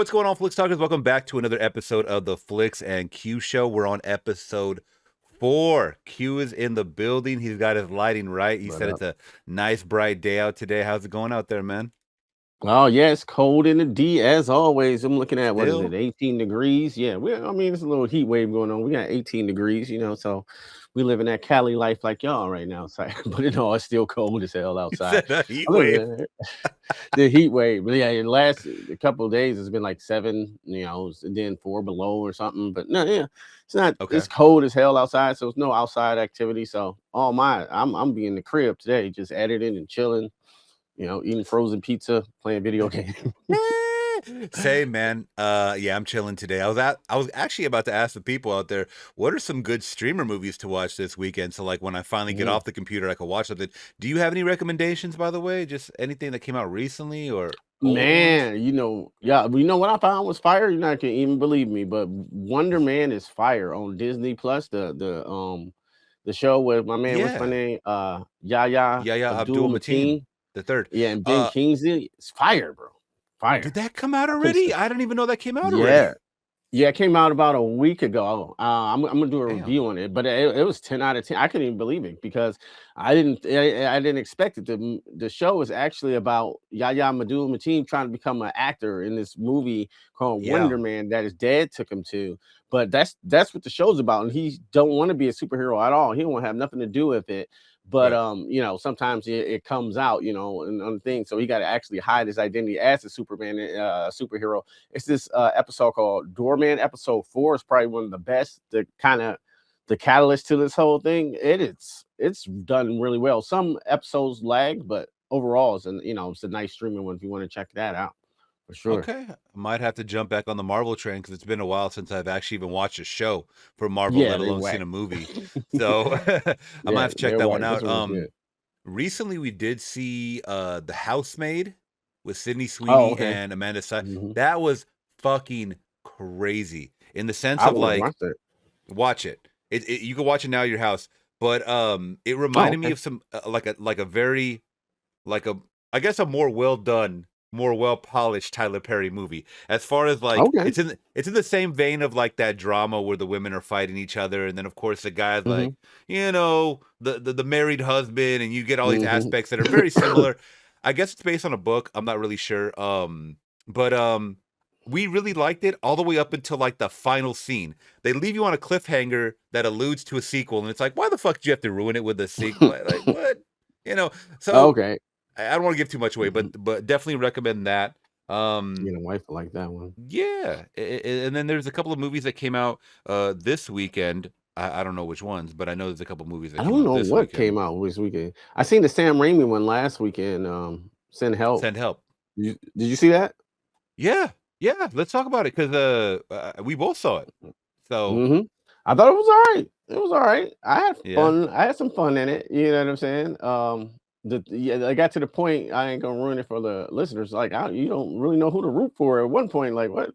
What's going on, Flix Talkers? Welcome back to another episode of the Flix and Q Show. We're on episode 4. Q is in the building. He's got his lighting right. He What said up? it's a nice, bright day out today. How's it going out there, man? Oh, yeah, it's cold in the D as always. I'm looking at what is it, Still? 18 degrees? Yeah, I mean, it's a little heat wave going on. We got 18 degrees, so we live in that Cali life like y'all right now. So, but it's still cold as hell He outside. said a heat I look wave. at the heat wave. But yeah, the last a couple of days it's been like 7, and then 4 below or something. But no, yeah, it's not. Okay. It's cold as hell outside, so it's no outside activity. So I'm being in the crib today, just editing and chilling. Eating frozen pizza, playing video games. Same, man. Yeah, I'm chilling today. I was actually about to ask the people out there, what are some good streamer movies to watch this weekend? So like when I finally get off the computer, I can watch something. Do you have any recommendations, by the way? Just anything that came out recently or older ones? Man, yeah, what I found was fire. You're not gonna even believe me, but Wonder Man is fire on Disney Plus. The show with my man, what's my Yeah. name? Yahya Yeah, Abdul Abdul Mateen, Mateen. the third. Yeah, and Ben Kingsley. It's fire, bro. Did Fire. that come out I couldn't already? say. I didn't even know that came out Yeah. already. Yeah, it came out about a week ago. I'm gonna do a Damn. review on it, but it was 10 out of 10. I couldn't even believe it because I didn't expect it. The show is actually about Yahya Abdul Mateen trying to become an actor in this movie called Yeah. Wonder Man that his dad took him to. But that's what the show's about, and he don't want to be a superhero at all. He don't have nothing to do with it. But Right. sometimes it comes out, and on things. So he got to actually hide his identity as a Superman, superhero. It's this episode called Doorman. Episode 4 is probably one of the best. The catalyst to this whole thing. It's done really well. Some episodes lag, but overall, it's a nice streaming one if you want to check that out for sure. Okay. I might have to jump back on the Marvel train because it's been a while since I've actually even watched a show for Marvel, Yeah, let they alone seen whack. a movie. So I might Yeah, have to check they're that whack. one This out. one was good. Recently we did see The Housemaid with Sydney Oh, Sweeney okay. and Amanda Seyfried. hmm That was fucking crazy in the sense I of want to like, watch that. watch it. You can watch it now at your house, but it Oh, reminded me okay. of some like a very like a I guess a more well done, more well polished Tyler Perry movie. As far as like Okay. it's in the same vein of like that drama where the women are fighting each other, and then of course the guy's hmm like, the married husband, and you get all these hmm aspects that are very similar. I guess it's based on a book. I'm not really sure. But we really liked it all the way up until like the final scene. They leave you on a cliffhanger that alludes to a sequel, and it's like, why the fuck did you have to ruin it with a sequel? Like what? You know, so Okay. I don't want to give too much away, hmm but definitely recommend that. Yeah, the wife will like that one. Yeah, and then there's a couple of movies that came out this weekend. I don't know which ones, but I know there's a couple of movies that I came don't out know this what weekend. came out this weekend. I seen the Sam Raimi one last weekend. Send Help. Send help. Did you see that? Yeah, yeah. Let's talk about it because we both saw it. So hmm I thought it was all right. It was all right. I had yeah, fun. I had some fun in it. You know what I'm saying? I got to the point. I ain't gonna ruin it for the listeners. Like, you don't really know who to root for. At one point, like, what?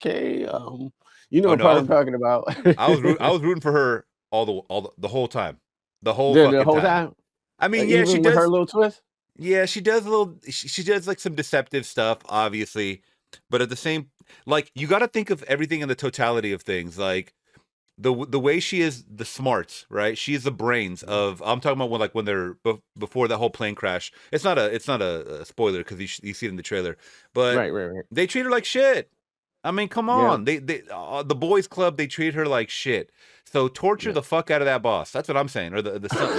Okay, you know oh what no, part I'm talking about. I was rooting for her the whole time, the whole the fucking whole time. time, I mean, yeah, she even with her does. little twist. Yeah, she does a little. She does like some deceptive stuff, obviously, but at the same, like you got to think of everything in the totality of things. Like the way she is, the smarts, right? She is the brains Mhm. of. I'm talking about when they're before that whole plane crash. It's not a spoiler because you see it in the trailer, but Right, right, right. they treat her like shit. I mean, come Yeah, on. The boys club, they treat her like shit. So torture yeah. the fuck out of that boss. That's what I'm saying. Or the son,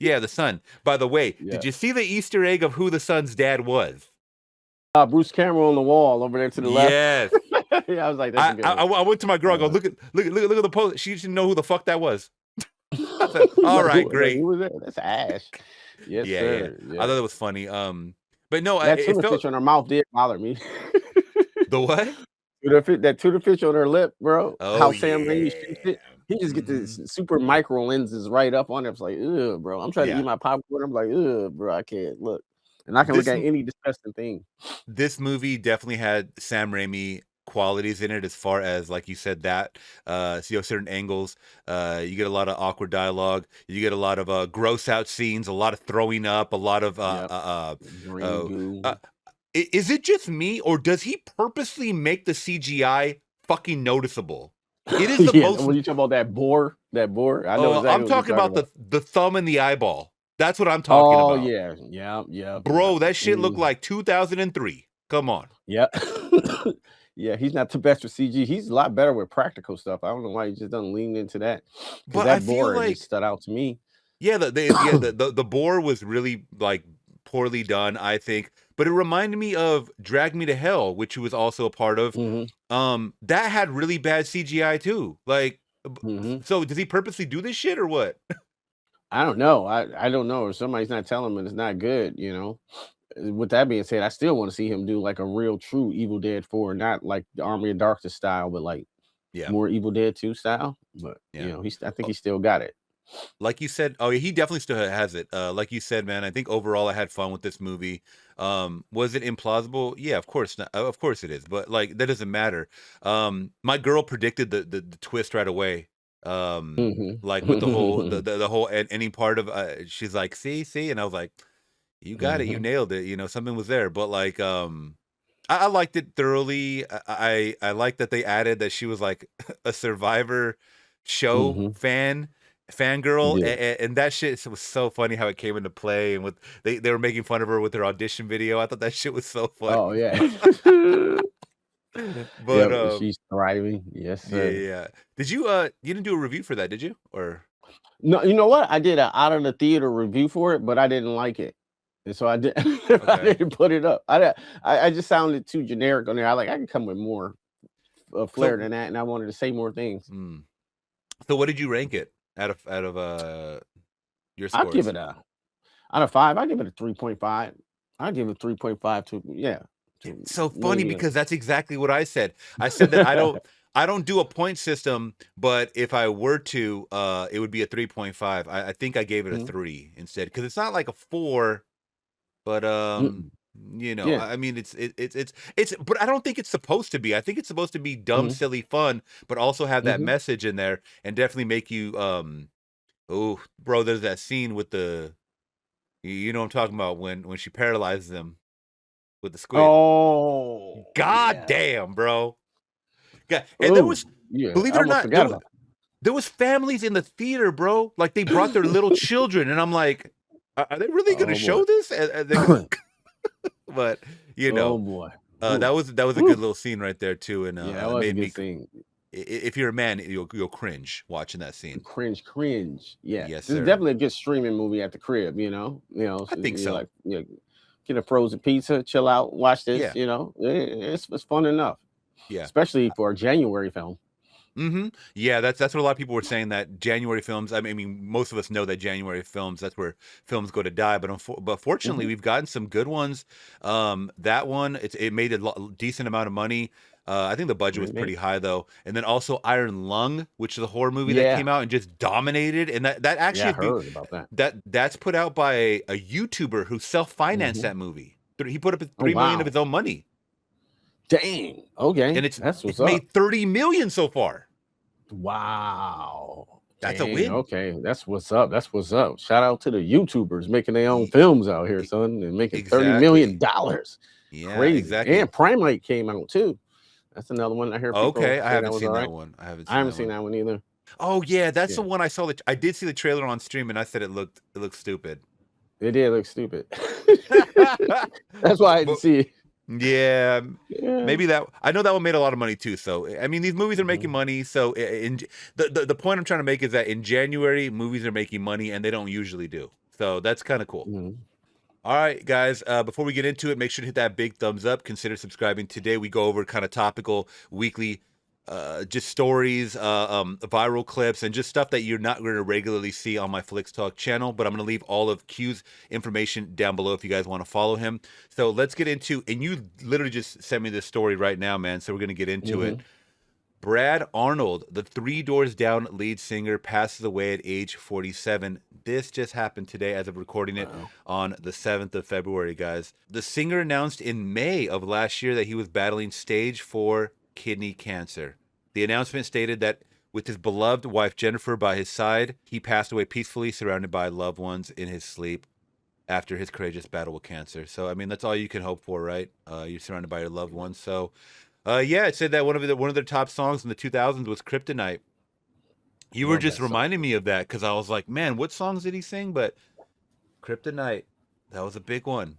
yeah, the son. By the way, Yeah. did you see the Easter egg of who the son's dad was? Bruce Cameron on the wall over there to the left. Yes. Yeah, I was like, that's a good one. I went to my girl. I go, Uh, look at the post. She didn't know who the fuck that was. I said, all right, like, great. who was that? That's Ash. Yes, Yeah, yeah. sir. I Yeah. thought it was funny. But no, That it tuna felt fish on her mouth did bother me. the what? That tuna fish on her lip, bro. Oh How Sam Raimi yeah. shoots it. He just get Hmm. this super micro lenses right up on it. It's like, ugh, bro. I'm trying to eat Yeah. my popcorn. I'm like, ugh, bro, I can't look. And I can look This at any disgusting thing. this movie definitely had Sam Raimi qualities in it as far as like you said that certain angles, you get a lot of awkward dialogue, you get a lot of gross out scenes, a lot of throwing up, a lot of Yep. Green uh, uh goo. Is it just me, or does he purposely make the CGI fucking noticeable? It is the Yeah, most. when you talk about that boar, I know exactly I'm what you're talking talking about about. the thumb and the eyeball. That's what I'm talking Oh about, yeah, yeah, yeah, yeah. bro. That shit looked like 2003. Come on. Yeah. Yeah, he's not the best with CG. He's a lot better with practical stuff. I don't know why he just doesn't lean into that because But I that feel boar just like, stood out to me. yeah, the boar was really like poorly done, I think. But it reminded me of Drag Me to Hell, which he was also a part of. Hmm. That had really bad CGI too. Like, Hmm. so does he purposely do this shit or what? I don't know. I don't know if somebody's not telling him it's not good. With that being said, I still want to see him do like a real true Evil Dead 4, not like the Army of Darkness style, but like Yeah, more Evil Dead 2 style. But yeah. I think Oh, he still got it. like you said, oh yeah, he definitely still has it. Like you said, man, I think overall I had fun with this movie. Was it implausible? Yeah, of course not. Of course it is, but like that doesn't matter. My girl predicted the twist right away. Like with the whole Hmm. the whole any part of she's like, see, and I was like, you got it, you Hmm. nailed it. You know, something was there, but like, I liked it thoroughly. I like that they added that she was like a Survivor show Hmm. fangirl, Yeah. and that shit was so funny how it came into play, and with they were making fun of her with their audition video. I thought that shit was so funny. Oh yeah. But Yeah, she's thriving. Yes, yeah, sir. yeah. Did you you didn't do a review for that, did you? Or No, you know what? I did a out of the theater review for it, but I didn't like it. And so I did I okay. didn't put it up. I just sounded too generic on there. I can come with more flair So than that, and I wanted to say more things. mm, so what did you rank it out of your I'll give scores? it a out of 5, I give it a 3.5. I give it 3.5 to yeah, to It's so funny maybe because that's exactly what I said. I said that I don't do a point system, but if I were to, it would be a 3.5. I think I gave it a Mhm, 3 instead because it's not like a 4, but mm, you know, yeah. I mean it's but I don't think it's supposed to be. I think it's supposed to be dumb, Mhm, silly fun, but also have that mhm. message in there and definitely make you oh, bro, there's that scene with the you know what I'm talking about when she paralyzes them with the squid. Oh, God yeah. damn, bro. Yeah, and there Oh, was, yeah. believe I it or almost not, forgot about there was families in the theater, bro. Like they brought their little children, and I'm like, are they really going to oh, boy. show this? And they're gonna, but you Oh, know, boy. Ooh, that was a good ooh. little scene right there too, and Yeah, that it was a made good me. scene. If you're a man, you'll cringe watching that scene. Cringe, cringe. Yeah, Yes, this is sir. definitely a good streaming movie at the crib. I So think you're so. like, get a frozen pizza, chill out, watch this. Yeah, It's fun enough, yeah. especially for a January film. Yeah, that's what a lot of people were saying that January films. I mean, most of us know that January films. That's where films go to die. But fortunately, Hmm. we've gotten some good ones. That one it made a decent amount of money. I think the budget was Great pretty man. high though. And then also Iron Lung, which is a horror movie that Yeah, came out and just dominated. And that actually yeah, I is heard about that. that's put out by a YouTuber who self financed Hmm. that movie. He put up Oh 3 million of wow, his own money, dang. Okay, and that's what's it's up. made 30 million so far. Wow. That's a Dang, win. okay. That's what's up. That's what's up. Shout out to the YouTubers making their own E- films out here, e- son, and making $30 million. Exactly. dollars. Yeah, Crazy. exactly. And Primate came out too. That's another one I hear people Okay, I say that haven't was seen all that right. one. I haven't I seen haven't that seen one. that one either. Oh yeah, that's the Yeah. one I saw. I did see the trailer on stream, and I said it looked stupid. It did look stupid. That's why I had to But see it. yeah, Yeah. maybe that I know that one made a lot of money too. So I mean, these movies are making Mhm. money. So the point I'm trying to make is that in January, movies are making money, and they don't usually do. So that's kind of cool. Mhm. All right, guys. Before we get into it, make sure to hit that big thumbs up. Consider subscribing. Today we go over kind of topical weekly, just stories, viral clips, and just stuff that you're not going to regularly see on my Flix Talk channel. But I'm going to leave all of Q's information down below if you guys want to follow him. So let's get into. And you literally just sent me this story right now, man. So we're going to get into it. Mhm. Brad Arnold, the Three Doors Down lead singer, passes away at age 47. This just happened today as of recording it Wow. on the 7th of February, guys. The singer announced in May of last year that he was battling stage 4 kidney cancer. The announcement stated that with his beloved wife Jennifer by his side, he passed away peacefully, surrounded by loved ones in his sleep. after his courageous battle with cancer. So I mean, that's all you can hope for, right? You're surrounded by your loved ones. So yeah, it said that one of their top songs in the 2000s was Kryptonite. You were Love just that song. reminding me of that because I was like, man, what songs did he sing? But Kryptonite, that was a big one.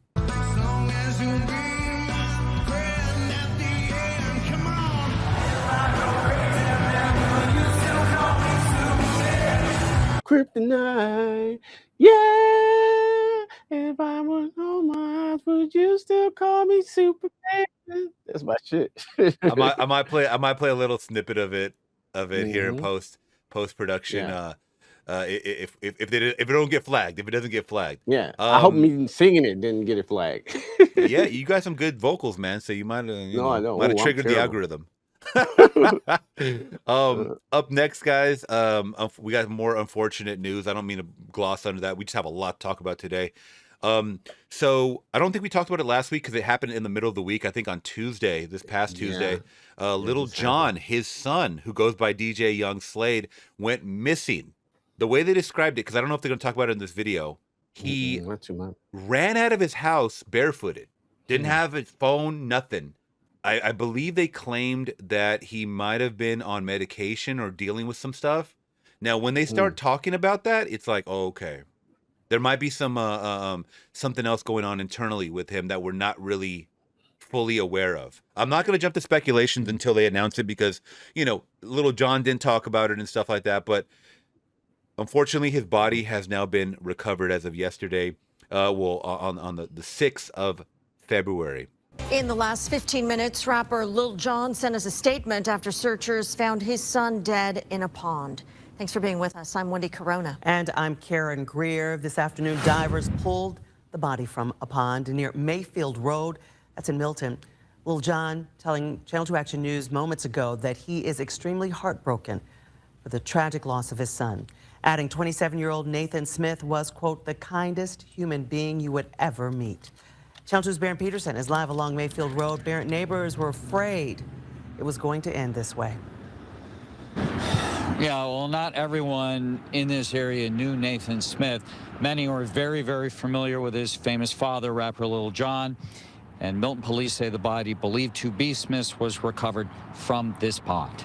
Kryptonite, yeah. If I was on Mars, would you still call me Superman? That's my shit. I might play a little snippet of it here in post production. Yeah. If it don't get flagged, if it doesn't get flagged. Yeah. I hope me singing it didn't get it flagged. Yeah, you got some good vocals, man. So you might I know. might have Oh, I'm triggered the terrible. algorithm. Up next, guys, we got more unfortunate news. I don't mean to gloss under that. We just have a lot to talk about today. So I don't think we talked about it last week because it happened in the middle of the week. I think on Tuesday, this past Tuesday, little John, his son, who goes by DJ Young Slade, went missing. The way they described it, because I don't know if they're going to talk about it in this video, he Not too much. ran out of his house barefooted, didn't have his phone, nothing. I believe they claimed that he might have been on medication or dealing with some stuff. Now, when they start talking about that, it's like, oh, okay, there might be some something else going on internally with him that we're not really fully aware of. I'm not going to jump to speculations until they announce it because, little John didn't talk about it and stuff like that. But unfortunately, his body has now been recovered as of yesterday. On the 6th of February. In the last 15 minutes, rapper Lil Jon sent us a statement after searchers found his son dead in a pond. Thanks for being with us. I'm Wendy Corona. And I'm Karen Greer. This afternoon, divers pulled the body from a pond near Mayfield Road. That's in Milton. Lil Jon telling Channel 2 Action News moments ago that he is extremely heartbroken for the tragic loss of his son. Adding 27-year-old Nathan Smith was, quote, the kindest human being you would ever meet. Channel 2's Barron Peterson is live along Mayfield Road. Barron, neighbors were afraid it was going to end this way. Yeah, well, not everyone in this area knew Nathan Smith. Many were very, very familiar with his famous father, rapper Lil Jon. And Milton police say the body believed to be Smith's was recovered from this pond.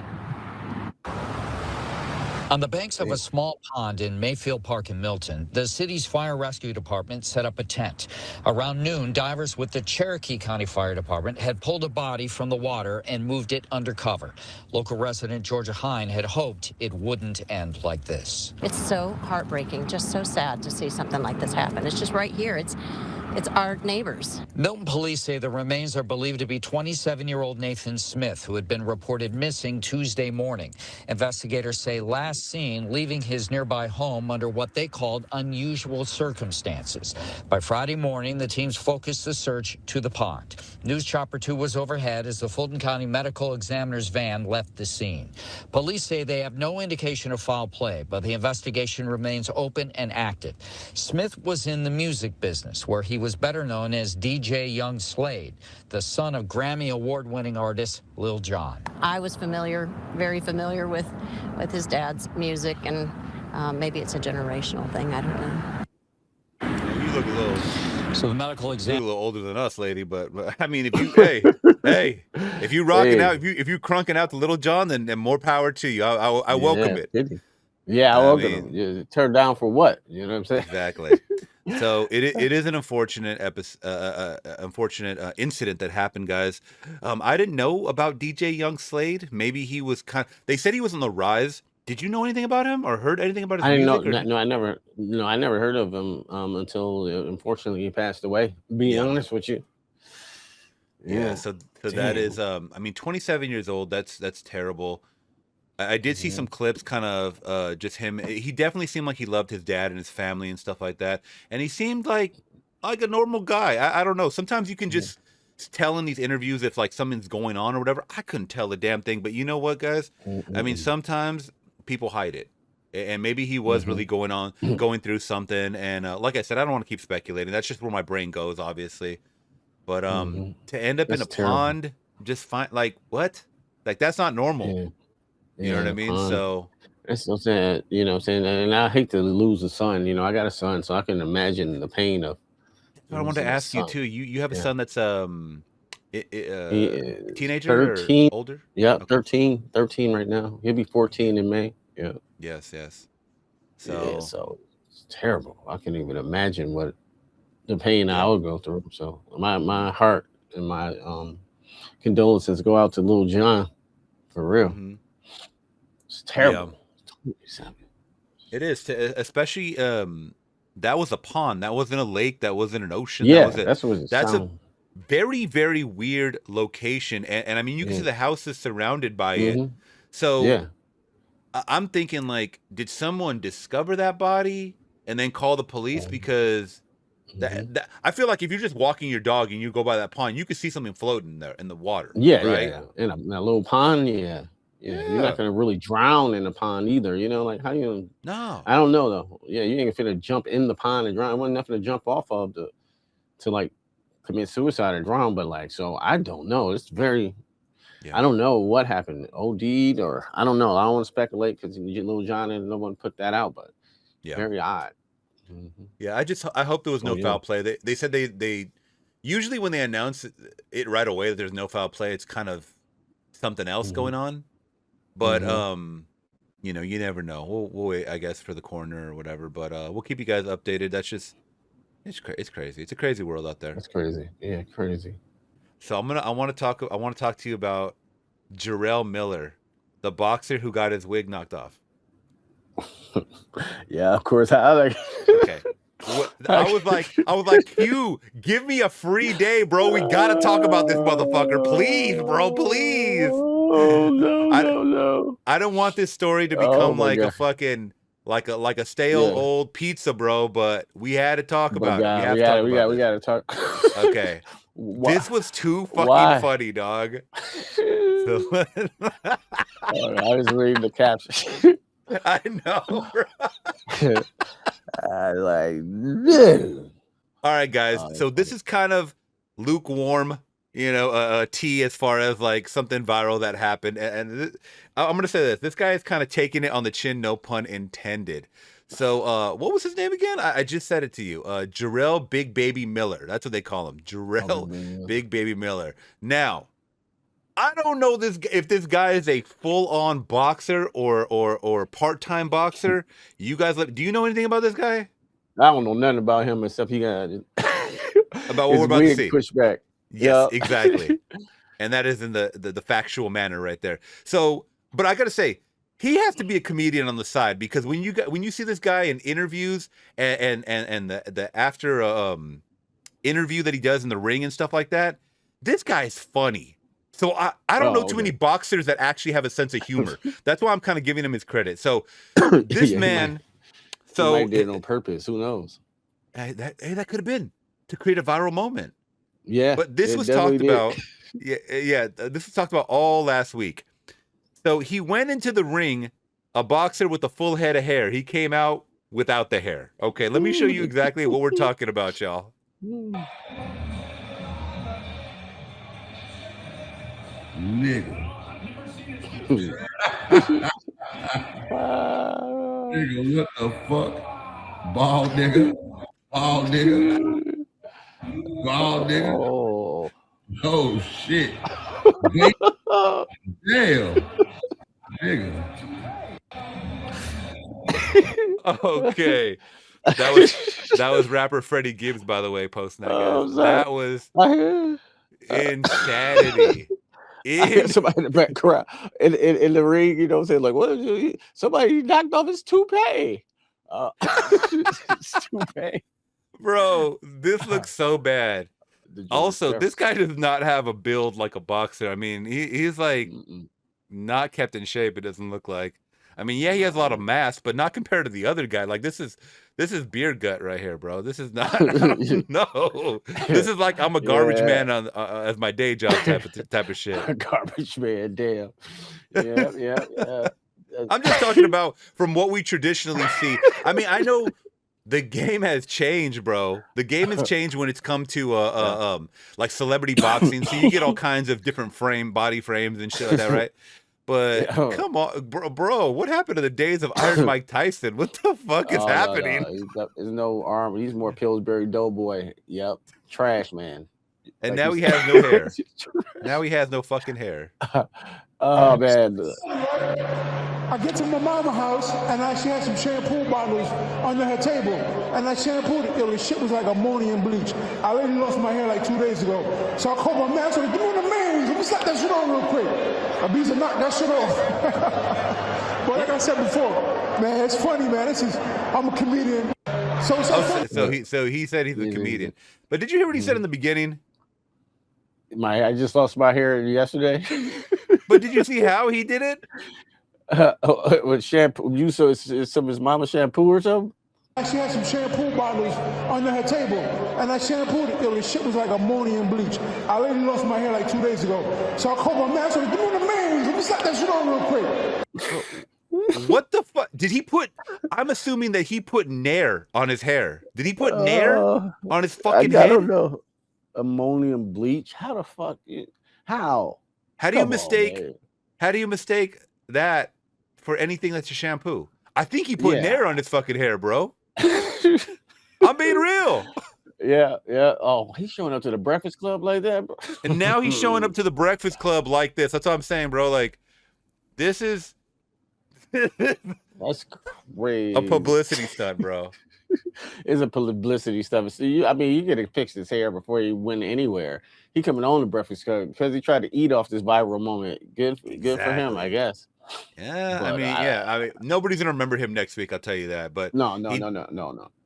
On the banks of a small pond in Mayfield Park in Milton, the city's fire rescue department set up a tent. Around noon, divers with the Cherokee County Fire Department had pulled a body from the water and moved it undercover. Local resident Georgia Hine had hoped it wouldn't end like this. It's so heartbreaking, just so sad to see something like this happen. It's just right here. It's our neighbors. Milton police say the remains are believed to be 27-year-old Nathan Smith, who had been reported missing Tuesday morning. Investigators say last seen leaving his nearby home under what they called unusual circumstances. By Friday morning, the teams focused the search to the pond. News Chopper 2 was overhead as the Fulton County Medical Examiner's van left the scene. Police say they have no indication of foul play, but the investigation remains open and active. Smith was in the music business, where he was better known as DJ Young Slade, the son of Grammy award-winning artist Lil Jon. I was very familiar with his dad's music, and maybe it's a generational thing. I don't know. You look a little. So the medical exam. A little older than us, lady, but I mean, if you if you rocking out, if you crunking out to Little John, then more power to you. I welcome it. Yeah, I welcome him. Yeah, turn down for what? You know what I'm saying? Exactly. So it is an unfortunate incident that happened, guys. I didn't know about DJ Young Slade. Maybe he was they said he was on the rise. Did you know anything about him or heard anything about his music? No, I never heard of him until unfortunately he passed away. Be honest with you. Yeah. So that is 27 years old. That's terrible. I did see some clips, kind of just him. He definitely seemed like he loved his dad and his family and stuff like that. And he seemed like a normal guy. I don't know. Sometimes you can just tell in these interviews if like something's going on or whatever. I couldn't tell a damn thing. But you know what, guys? I mean, sometimes people hide it. And maybe he was really going through something. And like I said, I don't want to keep speculating. That's just where my brain goes, obviously. But to end up in a pond, just fine. Like, what? Like, that's not normal. You know what I mean? So that's what I'm saying. And I hate to lose a son. I got a son, so I can imagine the pain of I wanted to Losing a ask you son. too. You have a Yeah. son that's He is teenager or 13. older? Yeah, Okay. 13 right now. He'll be 14 in May. Yeah. Yes. Yeah, So so it's terrible. I can't even imagine what the pain I yeah. would go through. So my heart and my condolences go out to little John, for real. Mhm. It's terrible. 27. It is, especially that was a pond. That wasn't a lake. That wasn't an ocean. Yeah, That was that's what it that's a sounds. very, very weird location. And I mean, you can see Yeah. the houses surrounded by it. Mhm. So Yeah. I'm thinking, like, did someone discover that body and then call the police? Because Mhm. that I feel like if you're just walking your dog and you go by that pond, you could see something floating there in the water, Yeah, right? In a little pond, yeah. You're not gonna really drown in the pond either. Like how you? No. I don't know though. Yeah, you ain't finna jump in the pond and drown. It wasn't nothing to jump off of to like commit suicide or drown. But like, so I don't know. It's very. Yeah. I don't know what happened. OD'd or I don't know. I don't want to speculate because little John and no one put that out. But Yeah. very odd. Mhm. Yeah, I hope there was no Oh, yeah. foul play. They said they usually when they announce it right away that there's no foul play, it's kind of something else Mhm. going on. But Mhm. you know, you never know. We'll wait, I guess, for the coroner or whatever. But we'll keep you guys updated. That's just it's crazy. It's a crazy world out there. That's crazy. Yeah, crazy. So I want to talk to you about Jarrell Miller, the boxer who got his wig knocked off. Yeah, of course. Okay. I was like, Q, give me a free day, bro. We gotta talk about this motherfucker, please, bro, please. Oh no. I don't want this story to Oh, become my like God. a fucking like a stale old pizza, bro. But we had to talk about it. We have to talk about we this. gotta talk. Okay, this was too fucking Why? funny, dog. So, I was reading the caption. I know, bro. I like. No. All right, guys. Oh, So this is kind of lukewarm, tea as far as like something viral that happened. And I'm gonna say this: this guy is kind of taking it on the chin, no pun intended. So, what was his name again? I just said it to you. Jarrell Big Baby Miller. That's what they call him. Jarrell Big Baby Miller. Now, I don't know if this guy is a full-on boxer or part-time boxer. You guys, do you know anything about this guy? I don't know nothing about him except he got about what we're about to see. Pushed back. Yes, exactly. And that is in the factual manner right there. So, but I gotta say, he has to be a comedian on the side because when you see this guy in interviews and the after interview that he does in the ring and stuff like that, this guy's funny. So I don't know too many boxers that actually have a sense of humor. That's why I'm kind of giving him his credit. So this man, he might did it on purpose. Who knows? That could have been to create a viral moment. Yeah, but this was talked about. Yeah, this was talked about all last week. So he went into the ring, a boxer with a full head of hair. He came out without the hair. Okay, let me show you exactly what we're talking about, y'all. Nigga. Nigga, what the fuck? Bald nigga. Bald nigga. Bald nigga. Oh shit. Damn. Nigga. Okay. That was rapper Freddie Gibbs, by the way, posting that. That was insanity. Somebody in the background in the ring, you know, saying like, "What? Somebody knocked off his toupee." Toupee. Bro, this looks so bad. Also, this guy does not have a build like a boxer. I mean, he's like not kept in shape. It doesn't look like. I mean, yeah, he has a lot of mass, but not compared to the other guy. Like this is beer gut right here, bro. This is not. No, this is like I'm a garbage man on as my day job type of shit. A garbage man, damn. Yeah. I'm just talking about from what we traditionally see. I mean, I know the game has changed, bro. The game has changed when it's come to like celebrity boxing. So you get all kinds of different body frames and shit like that, right? But come on, bro, what happened to the days of Iron Mike Tyson? What the fuck is happening? There's no arm. He's more Pillsbury Doughboy. Yep, trash man. And now he has no hair. Now he has no fucking hair. Oh man. I get to my mama's house and she had some shampoo bottles under her table, and I shampooed it. Yo, the shit was like ammonium bleach. I already lost my hair like 2 days ago, so I called my man. So give me one of the mains. Let me slap that shit on real quick. Ibiza knocked that shit off. But like I said before, man, it's funny, man. I'm a comedian. So he said he's a comedian. But did you hear what he said in the beginning? I just lost my hair yesterday. But did you see how he did it? With shampoo, it's some of his mama's shampoo or something. She had some shampoo bottles under her table, and I shampooed it. Yo, the shit was like ammonium bleach. I already lost my hair like 2 days ago, so I called my man. So give me one of the mains. Let me slap that shit on real quick. What the fuck did he put? I'm assuming that he put Nair on his hair. Did he put Nair on his fucking head? I don't know. Ammonium bleach? How the fuck? How? How do you mistake? How do you mistake that for anything that's a shampoo? I think he put Nair on his fucking hair, bro. I'm being real. Yeah. Oh, he's showing up to the Breakfast Club like that, bro. And now he's showing up to the Breakfast Club like this. That's what I'm saying, bro. Like, this is that's crazy. A publicity stunt, bro. It's a publicity stuff. So you get to fix his hair before he went anywhere. He coming on the Breakfast Club because he tried to eat off this viral moment. Good for him, I guess. Yeah, but I mean, nobody's gonna remember him next week. I'll tell you that. But no.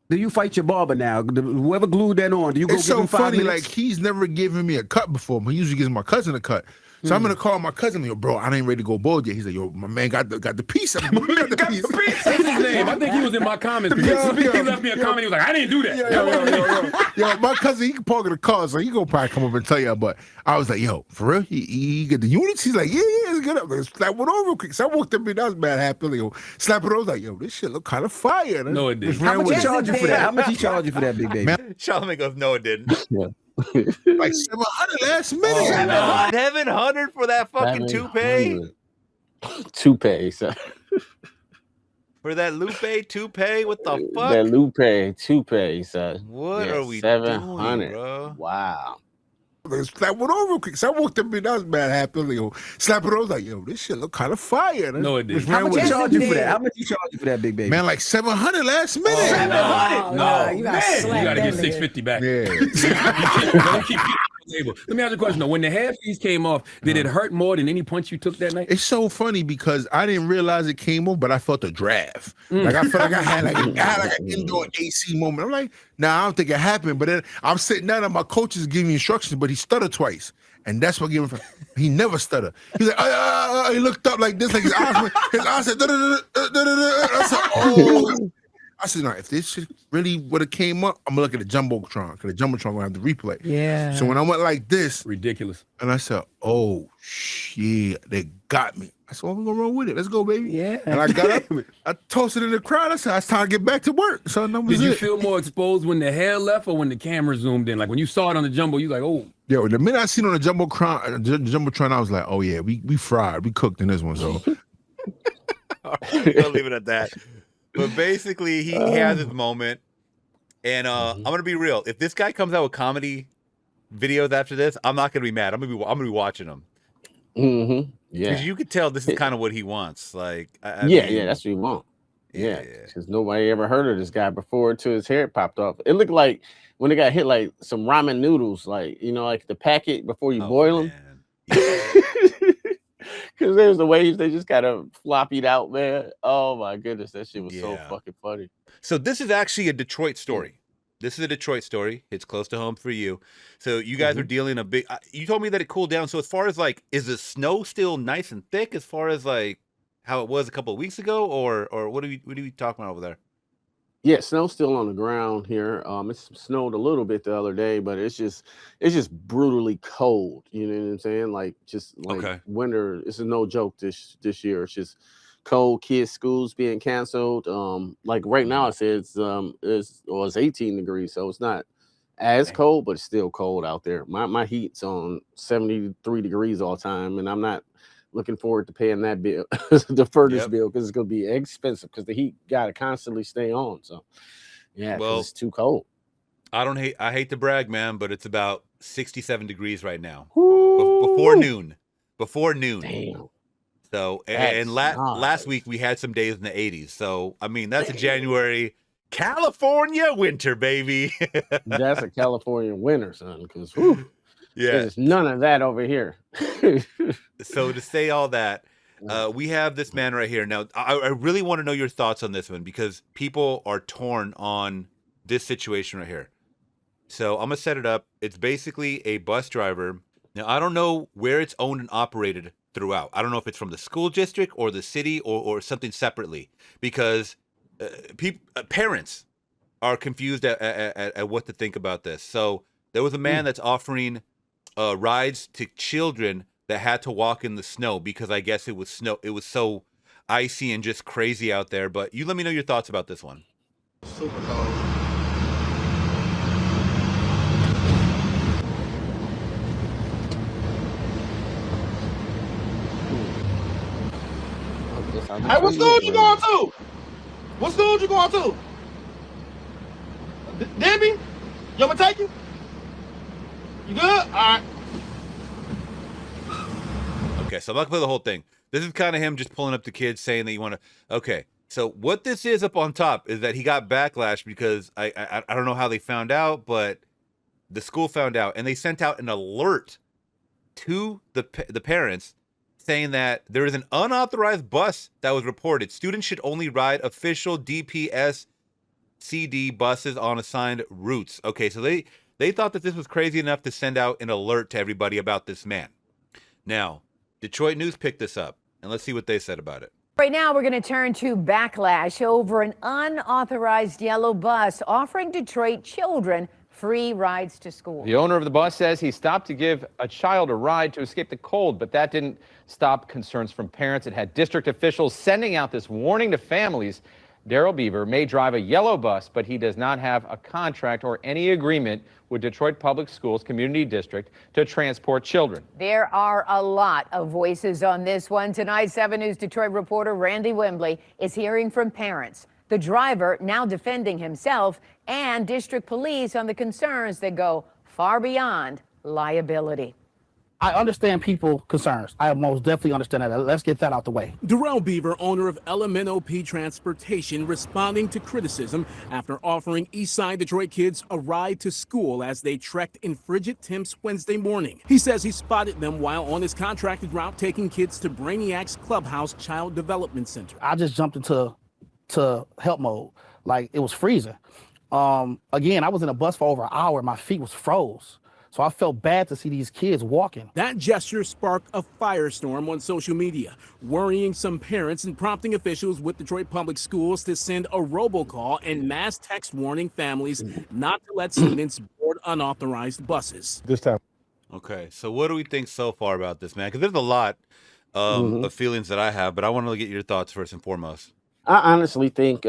Do you fight your barber now? Whoever glued that on, do you go? It's so funny. Like, he's never given me a cut before. He usually gives my cousin a cut. So I'm gonna call my cousin. Yo, bro, I ain't ready to go bald yet. He's like, yo, my man got the piece. My man got the piece. That's his name. I think he was in my comments. He left me a comment. He was like, I didn't do that. Yo, my cousin, he can park in the car, so he gonna probably come up and tell you. But I was like, yo, for real? He get the units? He's like, yeah, it's good. I'm gonna slap one over real quick. So I walked up and I was mad happy. Yo, slap it over. I was like, yo, this shit look kind of fire. No, it didn't. How much he charge you for that? How much he charge you for that, big baby? Charlamagne goes, no, it didn't. Like 700 last minute. 700 for that fucking toupee. Toupee, so. For that Lupe toupee, what the fuck? That Lupe toupee, son. What are we 700, doing, bro? Wow. Slap it over real quick. So I walked up and I was mad happy. Yo, slap it over. I was like, yo, this shit look kind of fire. No, it didn't. How much he charge you for that? How much he charge you for that, big baby? Man, like 700 last minute. 700? No, you gotta get 650 back. Yeah. Let me ask you a question though. When the half piece came off, did it hurt more than any punch you took that night? It's so funny because I didn't realize it came off, but I felt a draft. Like I felt like I had like an indoor AC moment. I'm like, nah, I don't think it happened. But then I'm sitting down and my coach is giving me instructions, but he stuttered twice. And that's what gave him. He never stuttered. He's like, he looked up like this, like his eyes said, I said, oh. I said, no, if this shit really would have came up, I'm gonna look at the Jumbotron, because the Jumbotron gonna have to replay. Yeah. So when I went like this, ridiculous. And I said, oh shit, they got me. I said, well, we're gonna roll with it. Let's go, baby. Yeah. And I got up, I tossed it in the crowd. I said, it's time to get back to work. So did you feel more exposed when the hair left or when the camera zoomed in? Like when you saw it on the Jumbo, you like, oh. Yo, the minute I seen it on the Jumbotron, I was like, oh yeah, we fried, we cooked in this one. So all right, we'll leave it at that. But basically, he has his moment, and I'm gonna be real. If this guy comes out with comedy videos after this, I'm not gonna be mad. I'm gonna be watching them. Yeah, because you could tell this is kind of what he wants. Like, I mean, that's what he wants. Yeah, because nobody ever heard of this guy before until his hair popped off. It looked like when it got hit, like some ramen noodles, like like the packet before you boil them. Because there's the waves, they just kind of floppied out, man. Oh my goodness, that shit was so fucking funny. So this is actually a Detroit story. This is a Detroit story. It's close to home for you. So you guys are dealing a big. You told me that it cooled down. So as far as like, is the snow still nice and thick as far as like how it was a couple of weeks ago, or what are we talking about over there? Yeah, snow's still on the ground here. It's snowed a little bit the other day, but it's just brutally cold. You know what I'm saying? Like winter. It's no joke this year. It's just cold. Kids' schools being canceled. Like right now, I said it's 18 degrees, so it's not as cold, but it's still cold out there. My heat's on 73 degrees all the time, and I'm not looking forward to paying that bill, the furnace Yep. bill, because it's gonna be expensive because the heat gotta constantly stay on. So yeah, because Well, it's too cold. I hate to brag, man, but it's about 67 degrees right now. Woo! Before noon. Before noon. Damn. So That's last week we had some days in the 80s. So I mean that's a January California winter, baby. That's a California winter, son. Because Yeah. there's none of that over here. So to say all that, we have this man right here. Now, I really want to know your thoughts on this one because people are torn on this situation right here. So I'm gonna set it up. It's basically a bus driver. Now I don't know where it's owned and operated throughout. I don't know if it's from the school district or the city or something separately because parents are confused at what to think about this. So there was a man that's offering rides to children that had to walk in the snow because I guess it was so icy and just crazy out there. But you let me know your thoughts about this one. Super cold. Hey, what school you going to? What school you going to? Debbie? You want me to take you? You good? All right. Okay, so I'm not gonna play the whole thing. This is kind of him just pulling up the kids saying that you want to. Okay, so what this is up on top is that he got backlash because I don't know how they found out, but the school found out and they sent out an alert to the parents saying that there is an unauthorized bus that was reported. Students should only ride official DPS CD buses on assigned routes. Okay, so they thought that this was crazy enough to send out an alert to everybody about this man. Now, Detroit News picked this up, and let's see what they said about it. Right now, we're going to turn to backlash over an unauthorized yellow bus offering Detroit children free rides to school. The owner of the bus says he stopped to give a child a ride to escape the cold, but that didn't stop concerns from parents. It had district officials sending out this warning to families. Daryl Beaver may drive a yellow bus, but he does not have a contract or any agreement with Detroit Public Schools Community District to transport children. There are a lot of voices on this one. Tonight, 7 News Detroit reporter Randy Wembley is hearing from parents, the driver now defending himself, and district police on the concerns that go far beyond liability. I understand people concerns. I most definitely understand that. Let's get that out the way. Darrell Beaver, owner of LMNOP Transportation, responding to criticism after offering Eastside Detroit kids a ride to school as they trekked in frigid temps Wednesday morning. He says he spotted them while on his contracted route taking kids to Brainiac's Clubhouse Child Development Center. I just jumped into help mode. Like, it was freezing. Again, I was in a bus for over an hour. My feet was froze. So I felt bad to see these kids walking. That gesture sparked a firestorm on social media, worrying some parents and prompting officials with Detroit Public Schools to send a robocall and mass text warning families not to let students board unauthorized buses. This time. Okay, so what do we think so far about this, man? Because there's a lot of feelings that I have, but I want to get your thoughts first and foremost. I honestly think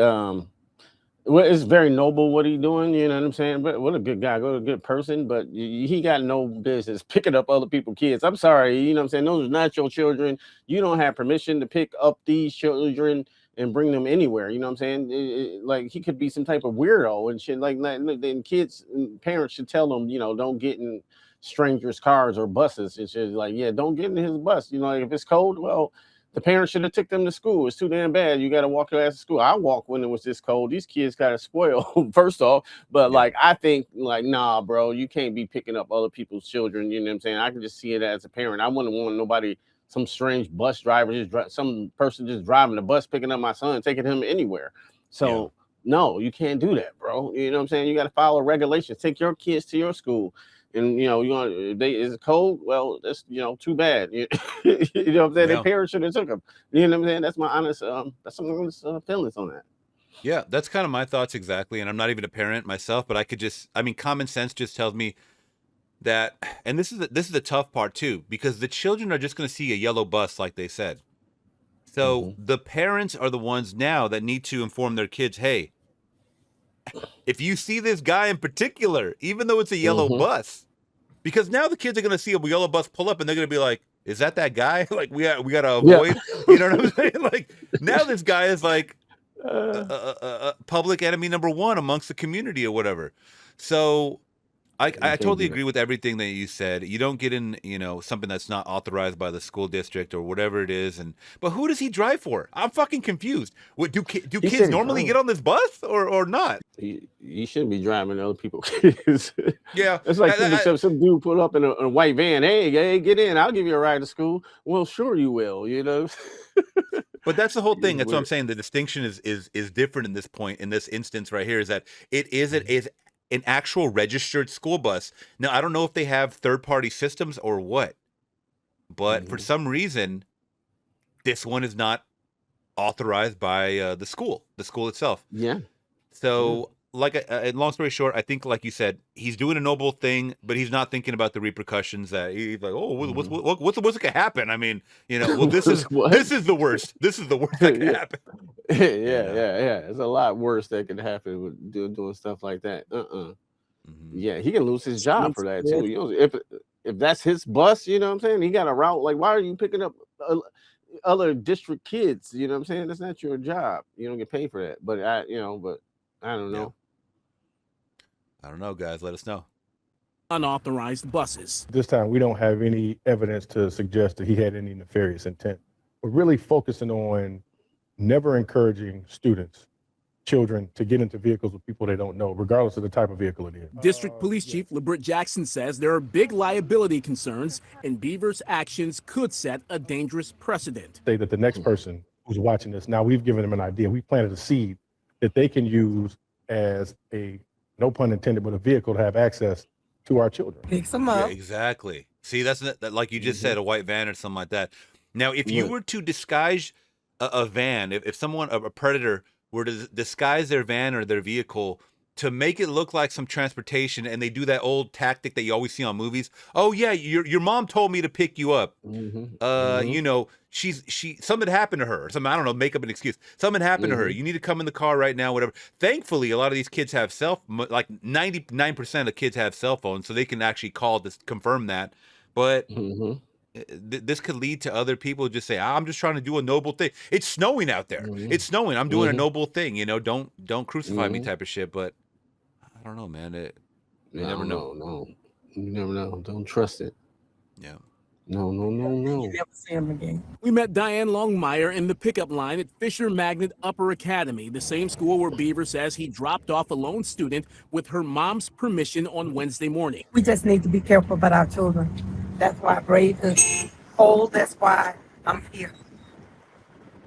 well, it's very noble what he's doing, you know what I'm saying? But what a good guy, what a good person, but he got no business picking up other people's kids. I'm sorry, you know what I'm saying? Those are not your children. You don't have permission to pick up these children and bring them anywhere, you know what I'm saying? Like, he could be some type of weirdo and shit like that. Then kids and parents should tell them, you know, don't get in strangers' cars or buses. It's just like, yeah, don't get in his bus. You know, like, if it's cold, well, the parents should have took them to school. It's too damn bad. You got to walk your ass to school. I walked when it was this cold. These kids got to spoil, first off. But, like, I think, like, nah, bro, you can't be picking up other people's children. You know what I'm saying? I can just see it as a parent. I wouldn't want nobody, some strange bus driver, some person just driving the bus, picking up my son, taking him anywhere. So, no, you can't do that, bro. You know what I'm saying? You got to follow regulations. Take your kids to your school. And, you know, is it cold? Well, that's, you know, too bad. You know what I'm saying? Their parents should have took them. You know what I'm saying? That's my honest, that's some honest feelings on that. Yeah, that's kind of my thoughts exactly. And I'm not even a parent myself, but common sense just tells me that, and this is the tough part too, because the children are just going to see a yellow bus, like they said. So the parents are the ones now that need to inform their kids, hey, if you see this guy in particular, even though it's a yellow bus, because now the kids are going to see a yellow bus pull up and they're going to be like, Is that guy? Like we gotta avoid. You know what I'm saying? Like now this guy is like public enemy number one amongst the community or whatever. So I totally agree with everything that you said. You don't get in, something that's not authorized by the school district or whatever it is. But who does he drive for? I'm fucking confused. What do kids normally get on this bus or not? He shouldn't be driving other people's kids. Yeah, it's like some dude pull up in a white van. Hey, get in. I'll give you a ride to school. Well, sure you will. But that's the whole thing. That's what I'm saying. The distinction is different in this point. In this instance right here, is that it is an actual registered school bus. Now, I don't know if they have third-party systems or what, but for some reason, this one is not authorized by the school itself. Yeah. So, long story short, I think, like you said, he's doing a noble thing, but he's not thinking about the repercussions. That he's like, oh, what's gonna happen? I mean, well, this is the worst. This is the worst that can happen. Yeah. It's a lot worse that can happen with doing stuff like that. Yeah, he can lose his job for that too. If that's his bus, you know what I'm saying? He got a route. Like, why are you picking up other district kids? You know what I'm saying? That's not your job. You don't get paid for that. But I don't know. I don't know, guys. Let us know. Unauthorized buses. This time, we don't have any evidence to suggest that he had any nefarious intent. We're really focusing on never encouraging children to get into vehicles with people they don't know, regardless of the type of vehicle it is. District Police Chief LeBritt Jackson says there are big liability concerns, and Beaver's actions could set a dangerous precedent. Say that the next person who's watching this, now we've given them an idea. We planted a seed that they can use as a, no pun intended, but a vehicle to have access to our children. Picks them up. Yeah, exactly. See, that's like you just said, a white van or something like that. Now, if you were to disguise a van, if someone, a predator, were to disguise their van or their vehicle to make it look like some transportation, and they do that old tactic that you always see on movies. Oh yeah, your mom told me to pick you up. Something happened to her. Something, I don't know, make up an excuse. Something happened to her. You need to come in the car right now, whatever. Thankfully, a lot of these kids have like 99% of kids have cell phones, so they can actually call to confirm that. But this could lead to other people just say, I'm just trying to do a noble thing. It's snowing out there. It's snowing. I'm doing a noble thing. Don't crucify me type of shit. But I don't know, man. You never know. No, you never know. Don't trust it. Yeah. No. You never see him again. We met Diane Longmire in the pickup line at Fisher Magnet Upper Academy, the same school where Beaver says he dropped off a lone student with her mom's permission on Wednesday morning. We just need to be careful about our children. That's why Brave is cold. That's why I'm here.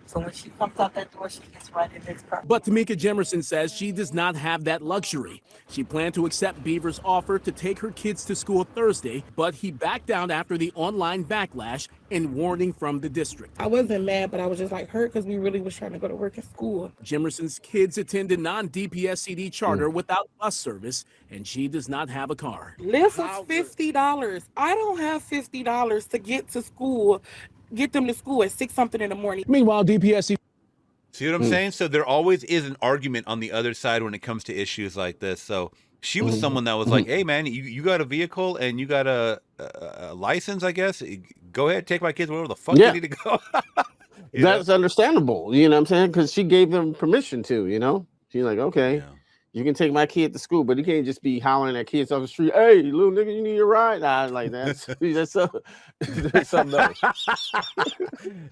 So when she comes out that door, she gets right in this car. But Tamika Jemerson says she does not have that luxury. She planned to accept Beaver's offer to take her kids to school Thursday, but he backed down after the online backlash and warning from the district. I wasn't mad, but I was just like hurt because we really was trying to go to work at school. Jemerson's kids attend a non-DPSCD charter without bus service, and she does not have a car. Lyft was $50. I don't have $50 to get to school. Get them to school at 6-something in the morning. Meanwhile, DPSC. See what I'm saying? So there always is an argument on the other side when it comes to issues like this. So she was someone that was like, hey, man, you got a vehicle and you got a license, I guess. Go ahead, take my kids wherever the fuck they need to go. That's understandable. You know what I'm saying? Because she gave them permission to, She's like, okay. Yeah. You can take my kid to school, but you can't just be hollering at kids off the street. Hey, little nigga, you need a ride? Nah, like that's something else.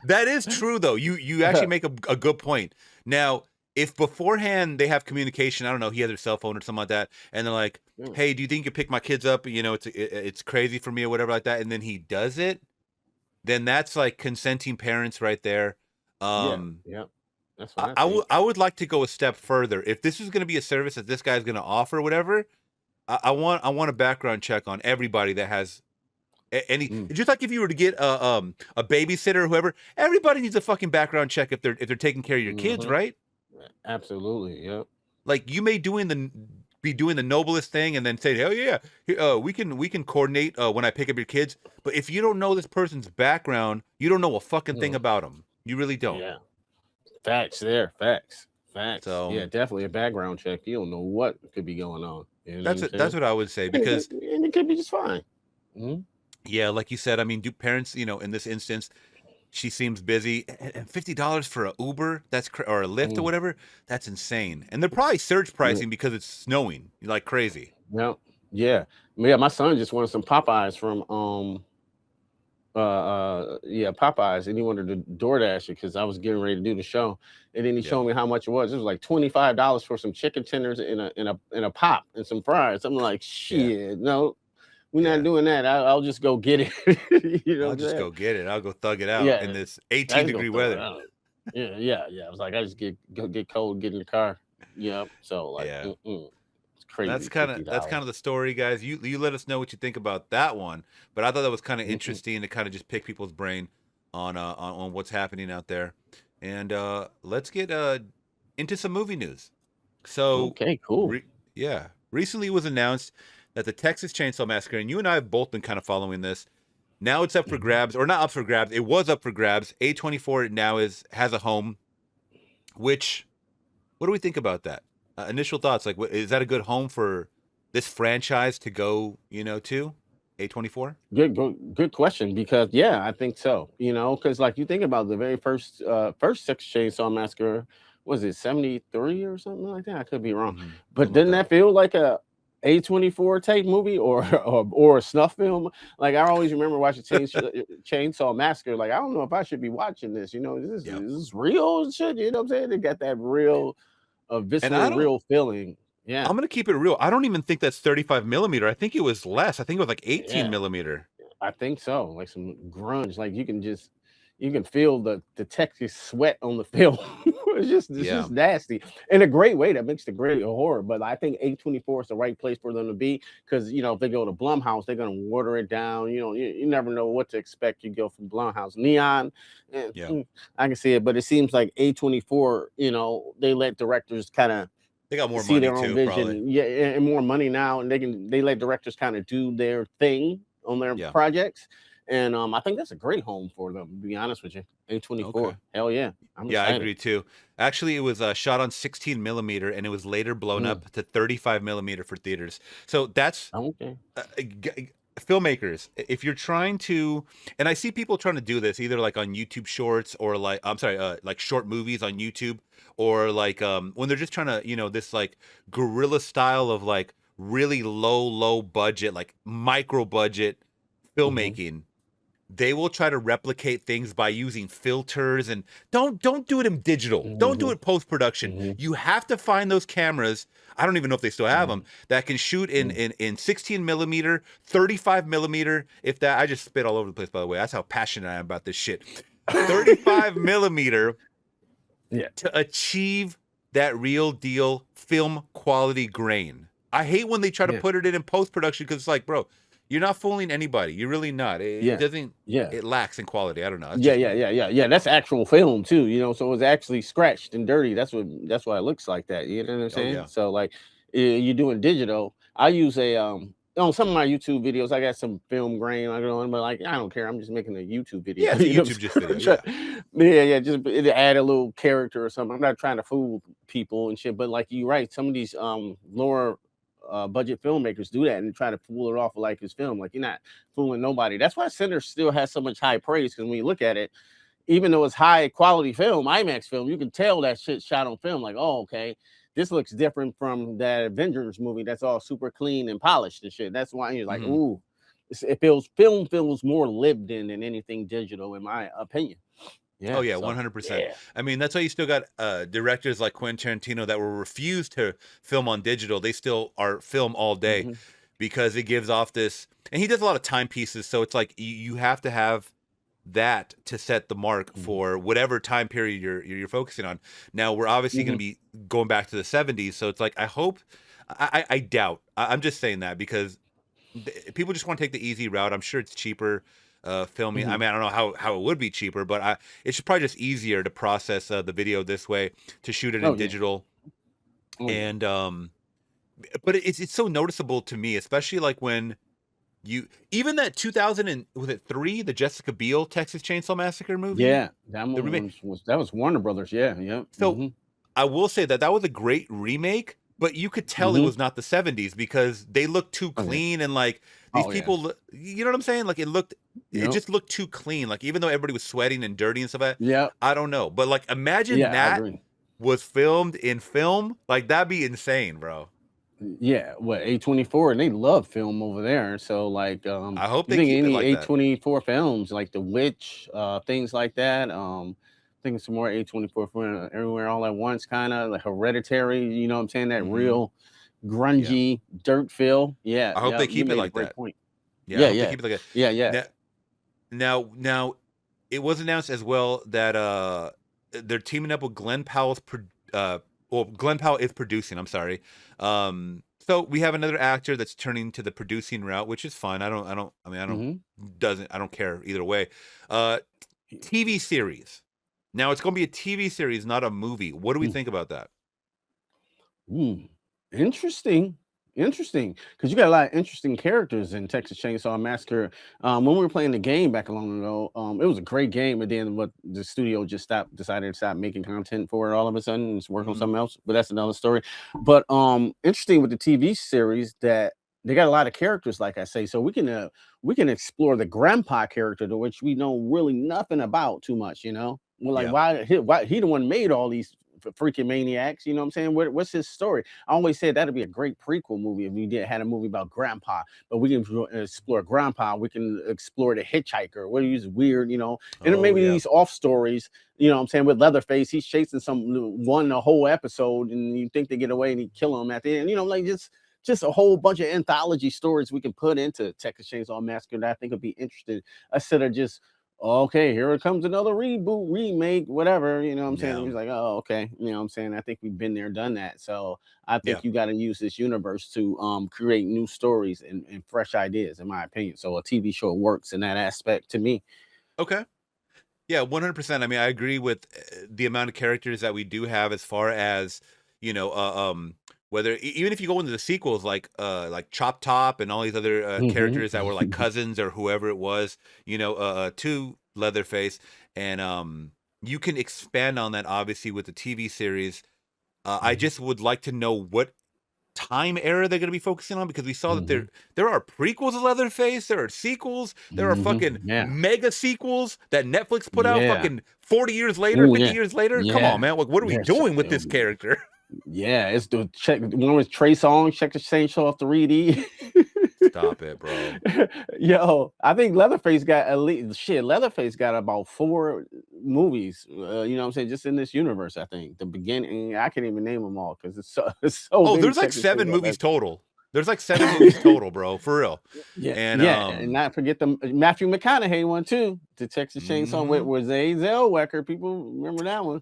That is true, though. You actually make a good point. Now, if beforehand they have communication, I don't know, he has their cell phone or something like that, and they're like, hey, do you think you could pick my kids up? It's crazy for me or whatever like that, and then he does it, then that's like consenting parents right there. Yeah. That's what I would like to go a step further. If this is going to be a service that this guy's going to offer or whatever, I want a background check on everybody that has any. Just like if you were to get a babysitter or whoever, everybody needs a fucking background check if they're taking care of your kids, right? Absolutely, yep. Like you may be doing the noblest thing and then say, hell yeah, we can coordinate when I pick up your kids. But if you don't know this person's background, you don't know a fucking thing about them. You really don't. Yeah. Facts there. Facts. So, yeah, definitely a background check. You don't know what could be going on. That's what I would say, because and it could be just fine. Yeah, like you said, I mean, do parents, in this instance, she seems busy, and $50 for a Uber, or a Lyft or Mm, whatever, that's insane. And they're probably surge yeah, pricing because it's snowing like crazy. yeah, yeah. Yeah, my son just wanted some Popeyes from yeah, Popeyes, and he wanted to DoorDash it because I was getting ready to do the show, and then he Yeah, showed me how much it was. It was like $25 for some chicken tenders and a pop and some fries. I'm like, yeah, shit, no, we're not yeah. doing that. I'll just go get it. You know I'll what I'm just saying? go get it. I'll go thug it out in Yeah, this I 18 just go degree throw it weather. out. Yeah, yeah, yeah. I was like, I just go get cold, get in the car. Yeah. So like, Yeah. it's crazy. $50. That's kind of the story, guys. You let us know what you think about that one. But I thought that was kind of Mm-mm. interesting to kind of just pick people's brain on what's happening out there. And let's get into some movie news. So, Okay, cool. yeah, recently it was announced that the Texas Chainsaw Massacre, and you and I have both been kind of following this. Now it's up for Mhm. grabs, or not up for grabs. It was up for grabs. A24 now has a home. Which, what do we think about that? Initial thoughts, like, is that a good home for this franchise to go, to A24? Good question, because yeah, I think so. Because like you think about the very first Texas Chainsaw Massacre, was it 73 or something like that? I could be wrong, but Something like didn't that. that feel like a A24 type movie or or a snuff film? Like I always remember watching Chainsaw Massacre. Like I don't know if I should be watching this. Yep. Is this real shit? You know what I'm saying? They got that real, And I visceral, don't. real feeling. Yeah, I'm gonna keep it real. I don't even think that's 35 millimeter. I think it was less. I think it was like 18 yeah. millimeter. I think so. Like some grunge. Like you can feel the Texas sweat on the film. It's Yeah. just nasty in a great way that makes the great horror. But I think A24 is the right place for them to be, because if they go to Blumhouse, they're gonna water it down. You never know what to expect. You go from Blumhouse, Neon. Yeah. I can see it, but it seems like A24. They let directors kind of They got more see money their own too, probably. vision, yeah, and more money now, and they let directors kind of do their thing on their Yeah. projects. And I think that's a great home for them, to be honest with you. A24, Okay. hell yeah, I'm Yeah, I excited. agree too. Actually, it was shot on 16 millimeter, and it was later blown Mm, up to 35 millimeter for theaters. So that's okay. filmmakers. If you're trying to, and I see people trying to do this either like on YouTube Shorts, or like, I'm sorry, like short movies on YouTube, or like when they're just trying to, this like guerrilla style of like really low budget, like micro budget Hmm. filmmaking. They will try to replicate things by using filters, and don't do it in digital. Don't do Hmm. it post production. Hmm. You have to find those cameras. I don't even know if they still have them, that can shoot in Hmm. 16 millimeter, 35 millimeter. If that, I just spit all over the place, by the way. That's how passionate I am about this shit. 35 millimeter Yeah. to achieve that real deal film quality grain. I hate when they try to Yeah. put it in post production, because it's like, bro, you're not fooling anybody. You're really not. It Yeah. doesn't. Yeah. It lacks in quality. I don't know. That's Yeah, just yeah, me. yeah, yeah, yeah. That's actual film too, so it's actually scratched and dirty. That's why it looks like that. You know what I'm Oh saying? yeah. So like, you're doing digital. I use on some of my YouTube videos, I got some film grain I go on, but like I don't care. I'm just making a YouTube video. Yeah, it's a You know YouTube just what I'm video. saying? Yeah. Yeah, just to add a little character or something. I'm not trying to fool people and shit, but like you're right, some of these lower budget filmmakers do that and try to pull it off like it's film. Like you're not fooling nobody. That's why Sinners still has so much high praise, because when you look at it, even though it's high quality film, IMAX film, you can tell that shit shot on film. Like, oh, okay, this looks different from that Avengers movie that's all super clean and polished and shit. That's why you're like, Mhm. ooh, film feels more lived in than anything digital, in my opinion. Yeah. Oh yeah, So 100%. yeah. I mean, that's why you still got directors like Quentin Tarantino that will refuse to film on digital. They still are film all day, Hmm. because it gives off this, and he does a lot of timepieces. So it's like you have to have that to set the mark Hmm. for whatever time period you're focusing on. Now we're obviously going Hmm. to be going back to the 70s, so it's like I hope, I doubt. I'm just saying that because people just want to take the easy route. I'm sure it's cheaper filming. I Hmm. mean, I don't know how it would be cheaper, but it should probably just easier to process the video this way, to shoot it in Oh yeah. digital. Oh yeah. And but it's so noticeable to me, especially like when even that 2000 and was it 3, the Jessica Biel Texas Chainsaw Massacre movie, Yeah. That the one remake. was that was Warner Brothers. Yeah. Yeah. So I will say that was a great remake, but you could tell it Mhm. was not the 70s because they looked too Oh, yeah. clean and like these Oh, yeah. people, you know what I'm saying? Like it Yep. just looked too clean. Like even though everybody was sweating and dirty and stuff like that, Yep. I don't know. But like imagine Yeah, I that agree. was filmed in film, like that'd be insane, bro. Yeah, what A24, and they love film over there. So like, I hope you they think keep it any like that. A24 films like The Witch, things like that. Thinking some more A24 film everywhere all at once, kind of like Hereditary. You know what I'm saying? That Mhm. real grungy dirt feel. Yeah, I hope yeah. they You keep it made a like great that. point. Yeah, I Yeah, hope they yeah, keep it like that. yeah, yeah. Now, it was announced as well that they're teaming up with Glenn Powell's well, Glenn Powell is producing, I'm sorry. So we have another actor that's turning to the producing route, which is fine. I don't care either way. TV series. Now it's going to be a TV series, not a movie. What do we think about that? Interesting. Because you got a lot of interesting characters in Texas Chainsaw Massacre. When we were playing the game back a long ago, it was a great game, and then what the studio just decided to stop making content for it all of a sudden and just work on something else. But that's another story. But interesting with the TV series that they got a lot of characters, like I say, so we can explore the grandpa character, to which we know really nothing about too much. You know, well, like why he the one made all these freaking maniacs, you know what I'm saying? What's his story? I always said that'd be a great prequel movie if we had a movie about grandpa, but we can explore grandpa, we can explore the hitchhiker, what he's weird, you know, and then maybe these off stories, you know what I'm saying, with Leatherface, he's chasing one a whole episode and you think they get away and he kill him at the end, you know, like just a whole bunch of anthology stories we can put into Texas Chainsaw Massacre that I think would be interesting instead of just, okay, here it comes another reboot, remake, whatever, you know what I'm saying? He's like, oh, okay, you know what I'm saying? I think we've been there, done that. So I think you got to use this universe to create new stories and fresh ideas, in my opinion. So a TV show works in that aspect to me. Okay. Yeah, 100%. I mean, I agree with the amount of characters that we do have as far as, you know, whether even if you go into the sequels like Chop Top and all these other characters that were like cousins or whoever it was, you know, to Leatherface, and you can expand on that obviously with the TV series. I just would like to know what time era they're going to be focusing on, because we saw that there are prequels of Leatherface, there are sequels, there are fucking mega sequels that Netflix put out fucking 40 years later, 50 years later. Come on, man. Like, what are we doing with this character? Yeah, it's the one with Trey Songz, check the Chainsaw off 3D. Stop it, bro. Yo, I think Leatherface got at least Leatherface got about 4 movies. You know what I'm saying? Just in this universe, I think the beginning. I can't even name them all because it's so. Oh, there's like 7 movies total. There's like 7 movies total, bro, for real. Yeah, and and not forget the Matthew McConaughey one too. The Texas Chainsaw with Zay Zellweger. People remember that one.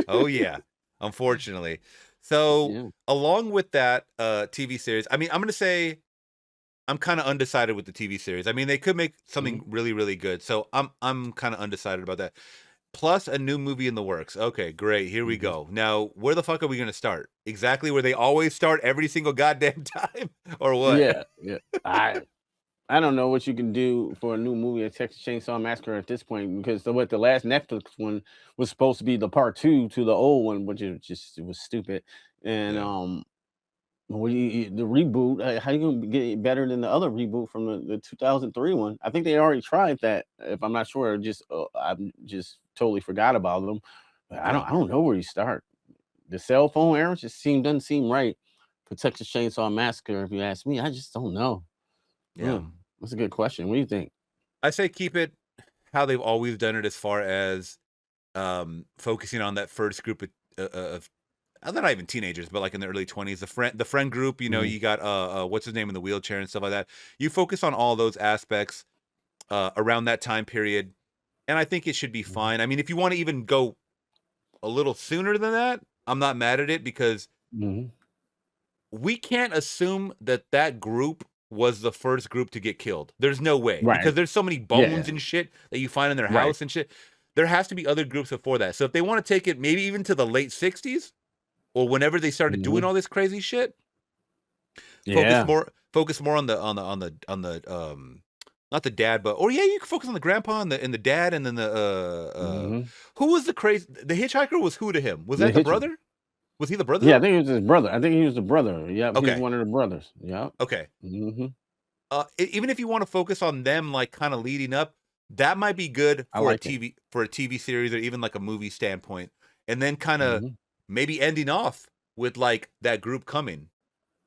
Oh yeah, unfortunately. So along with that TV series, I mean, I'm gonna say I'm kind of undecided with the TV series. I mean, they could make something really, really good. So I'm kind of undecided about that. Plus a new movie in the works. Okay, great. Here we go. Now, where the fuck are we gonna start? Exactly where they always start every single goddamn time, or what? Yeah. I don't know what you can do for a new movie of Texas Chainsaw Massacre at this point, because the last Netflix one was supposed to be the part 2 to the old one, which it was stupid. And the reboot, how you gonna get better than the other reboot from the 2003 one? I think they already tried that. If I'm not sure, I'm just totally forgot about them. But I don't know where you start. The cell phone era just doesn't seem right for Texas Chainsaw Massacre. If you ask me, I just don't know. Yeah. That's a good question. What do you think? I say keep it how they've always done it, as far as focusing on that first group of they're not even teenagers, but like in the early 20s, the friend group, you know, you got what's his name in the wheelchair and stuff like that. You focus on all those aspects around that time period, and I think it should be fine. I mean, if you want to even go a little sooner than that, I'm not mad at it, because we can't assume that group was the first group to get killed. There's no way, because there's so many bones and shit that you find in their house and shit. There has to be other groups before that. So if they want to take it maybe even to the late 60s or whenever they started doing all this crazy shit, focus more on the not the dad, but you can focus on the grandpa and the dad, and then the who was the hitchhiker was who to him? Was that the brother? Was he the brother? Yeah, I think he was his brother. I think he was the brother. Yeah, he was Okay. one of the brothers. Yeah. Okay. Mm-hmm. Even if you want to focus on them, like kind of leading up, that might be good I for like a it. TV series or even like a movie standpoint, and then kind of Mhm. maybe ending off with like that group coming.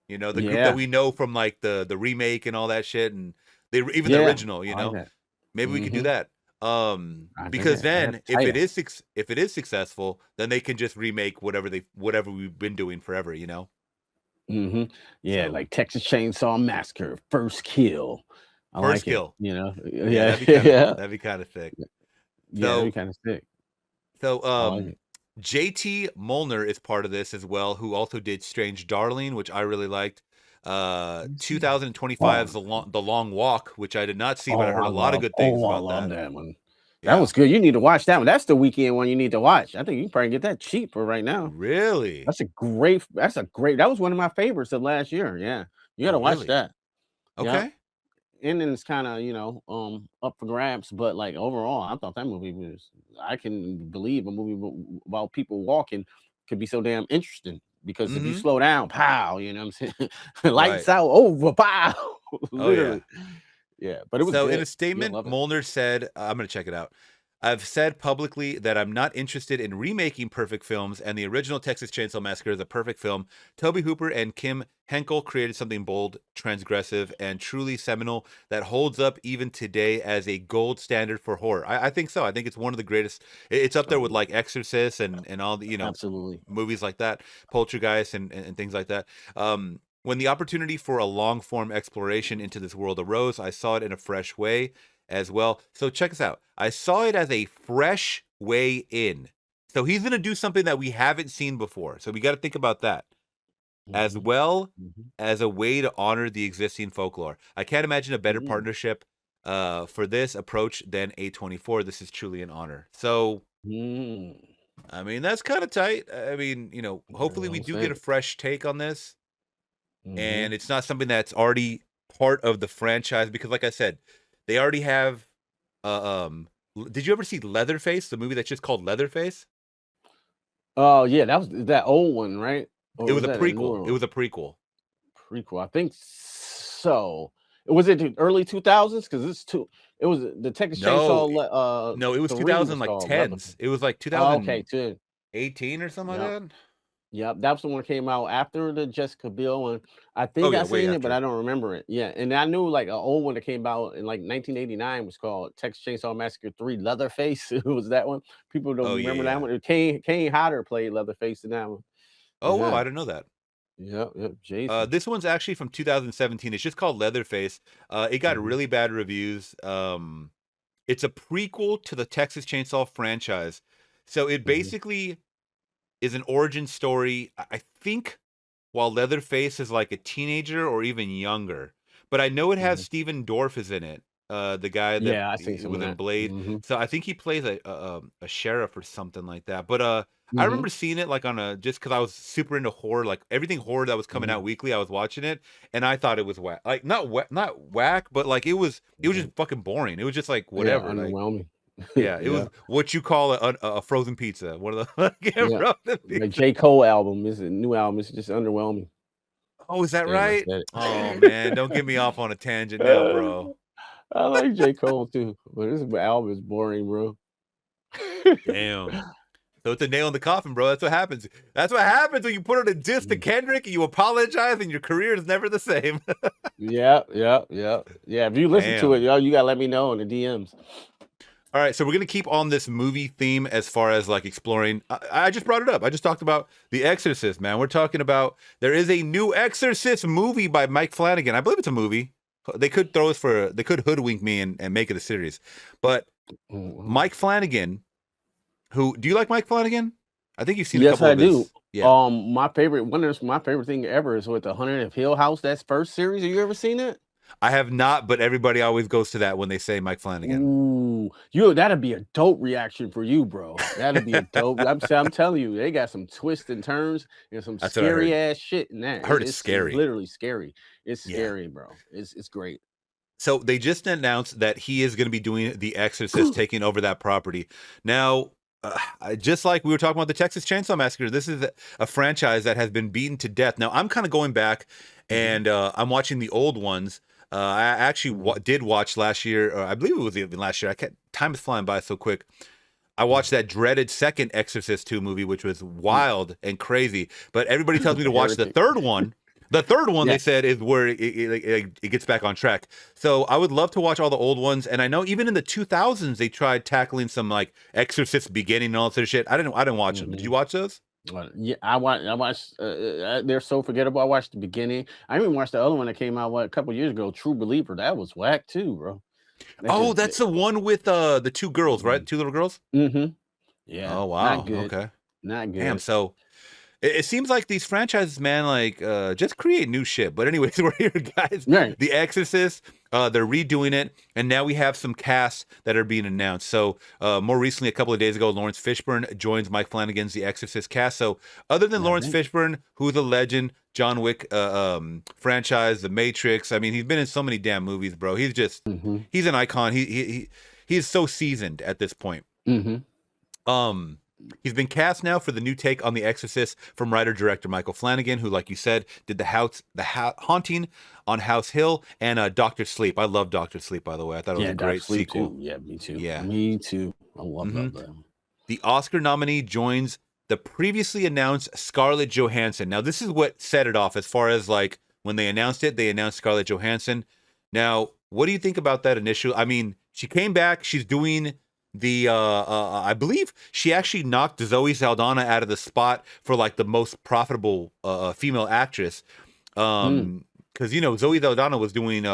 You know, the group that Yeah. we know from like the remake and all that shit, and even the Yeah. original. You I like know, that. maybe we could do Mhm. that. I think Because that's then tighter. if it is successful, then they can just remake whatever we've been doing forever. You know. Mm-hmm. Yeah, So like Texas Chainsaw Massacre, First Kill. I first like it. kill. You know. Yeah, Yeah. Yeah. that'd be kind of sick. Yeah. That'd be So kind of sick. So I like it. JT Molnar is part of this as well, who also did Strange Darling, which I really liked. 2025's Wow. The Long Walk, which I did not see, but I Oh, heard I a lot of love. good things Oh, I about love that. that one. That Yeah. was good. You need to watch that one. That's the weekend one you need to watch. I think you can probably get that cheap for right now. Really? That's a great. That was one of my favorites of last year. Yeah, you got Oh, to watch really? that. Yep. Okay. Ending's kind of up for grabs, but like overall, I thought that movie was. I can believe a movie about people walking could be so damn interesting because if you Mm-hmm. slow down, pow, you know what I'm saying? Lights Right. out, over, pow, Oh, yeah. literally. Yeah, but it was So in a good. You'll statement, love it. Molnar said, I'm going to check it out. I've said publicly that I'm not interested in remaking perfect films, and the original Texas Chainsaw Massacre is a perfect film. Toby Hooper and Kim Henkel created something bold, transgressive, and truly seminal that holds up even today as a gold standard for horror. I think so. I think it's one of the greatest. It's up there with like Exorcist and all the Absolutely. movies like that, Poltergeist and things like that. When the opportunity for a long form exploration into this world arose, I saw it in a fresh way as well. So check us out. I saw it as a fresh way in. So he's going to do something that we haven't seen before. So we got to think about that as Mhm. well Mhm. as a way to honor the existing folklore. I can't imagine a better Mm. partnership for this approach than A24. This is truly an honor. So, Mm. I mean, that's kind of tight. I mean, hopefully we Well do get a said. fresh take on this. Mhm. And it's not something that's already part of the franchise because, like I said, they already have. Did you ever see Leatherface, the movie that's just called Leatherface? Oh yeah, that was that old one, right? It Or was was a that a prequel. newer It one? was a prequel. Prequel. I think so. Was it the early 2000s? Because it was the Texas No, Chainsaw no, it was 3 was called 2010s. It was like Oh, okay, good. 2018 or something Yep. like that. Yep, that was the one that came out after the Jessica Biel one. I Oh think yeah, I way seen it, but after. I don't remember it. Yeah, and I knew like an old one that came out in like 1989 was called Texas Chainsaw Massacre 3 Leatherface. It was that one. People don't Oh remember that yeah. one. Kane Hodder played Leatherface in that one. Oh wow, Yeah. I didn't know that. Yep, Jason. This one's actually from 2017. It's just called Leatherface. It got Mhm. really bad reviews. It's a prequel to the Texas Chainsaw franchise. So it Mhm. basically is an origin story. I think while Leatherface is like a teenager or even younger. But I know it has Mhm. Steven Dorff is in it, the guy that Yeah, I seen some of was in that. Blade. Mhm. So I think he plays a sheriff or something like that. But I Mhm. remember seeing it like on just because I was super into horror, like everything horror that was coming Mhm. out weekly, I was watching it, and I thought it was whack, like not whack, but like it was just Mhm. fucking boring. It was just like Yeah, whatever, like. underwhelming. Yeah, it was Yeah. what you call a frozen pizza. One of the fucking Yeah. frozen The pizza. J. Cole album is a new album. It's just underwhelming. Oh, is that Damn, I right? said Oh it. man, don't get me off on a tangent now, bro. I like J. Cole too, but this album is boring, bro. Damn. So it's a nail in the coffin, bro. That's what happens. That's what happens when you put on a diss to Kendrick and you apologize and your career is never the same. Yeah. Yeah, if you listen to it, Damn. yo, you gotta let me know in the DMs. All right, so we're gonna keep on this movie theme as far as like exploring. I just brought it up. I just talked about The Exorcist, man. We're talking about there is a new Exorcist movie by Mike Flanagan. I believe it's a movie. They could they could hoodwink me and make it a series. But Mike Flanagan, do you like Mike Flanagan? I think you've seen a Yes, couple I of do. his. Yeah. My favorite thing ever is with the Haunted of Hill House. That's first series. Have you ever seen it? I have not, but everybody always goes to that when they say Mike Flanagan. Ooh, that'd be a dope reaction for you, bro. That'd be a dope. I'm telling you, they got some twists and turns and some That's what I heard. scary ass shit in that. I heard it's scary. Literally scary. It's Yeah. scary, bro. It's great. So they just announced that he is going to be doing The Exorcist, taking over that property. Now, just like we were talking about the Texas Chainsaw Massacre, this is a franchise that has been beaten to death. Now, I'm kind of going back and I'm watching the old ones. I actually did watch last year, or I believe it was even last year. Time is flying by so quick. I watched that dreaded second Exorcist 2 movie, which was wild and crazy. But everybody tells me to watch the third one. The third one, they said, is where it gets back on track. So I would love to watch all the old ones. And I know even in the 2000s, they tried tackling some like Exorcist Beginning and all that sort of shit. I didn't watch them. Did you watch those? Yeah, I watched. They're so forgettable. I watched the beginning. I even watched the other one that came out a couple years ago, True Believer. That was whack too, bro. That's the one with the 2 girls, right? 2 little girls. Mm-hmm. Yeah. Oh wow. Not good. Okay. Not good. Damn. So it seems like these franchises, man, like just create new shit. But anyways, we're here, guys. Right. The Exorcist, they're redoing it, and now we have some casts that are being announced. So more recently, a couple of days ago, Lawrence Fishburne joins Mike Flanagan's The Exorcist cast. So other than Lawrence Fishburne, who's a legend, John Wick franchise, The Matrix. I mean, he's been in so many damn movies, bro. He's just he's an icon. He's so seasoned at this point. He's been cast now for the new take on The Exorcist from writer-director Michael Flanagan, who, like you said, did the Haunting on House Hill and Dr. Sleep. I love Dr. Sleep, by the way. I thought it was a great sequel. Too. Yeah, me too. Yeah, me too. I love that. The Oscar nominee joins the previously announced Scarlett Johansson. Now, this is what set it off as far as like when they announced it. They announced Scarlett Johansson. Now, what do you think about that initial? I mean, she came back. She's doing the I believe she actually knocked Zoe Saldana out of the spot for like the most profitable female actress. Because Zoe Saldana was doing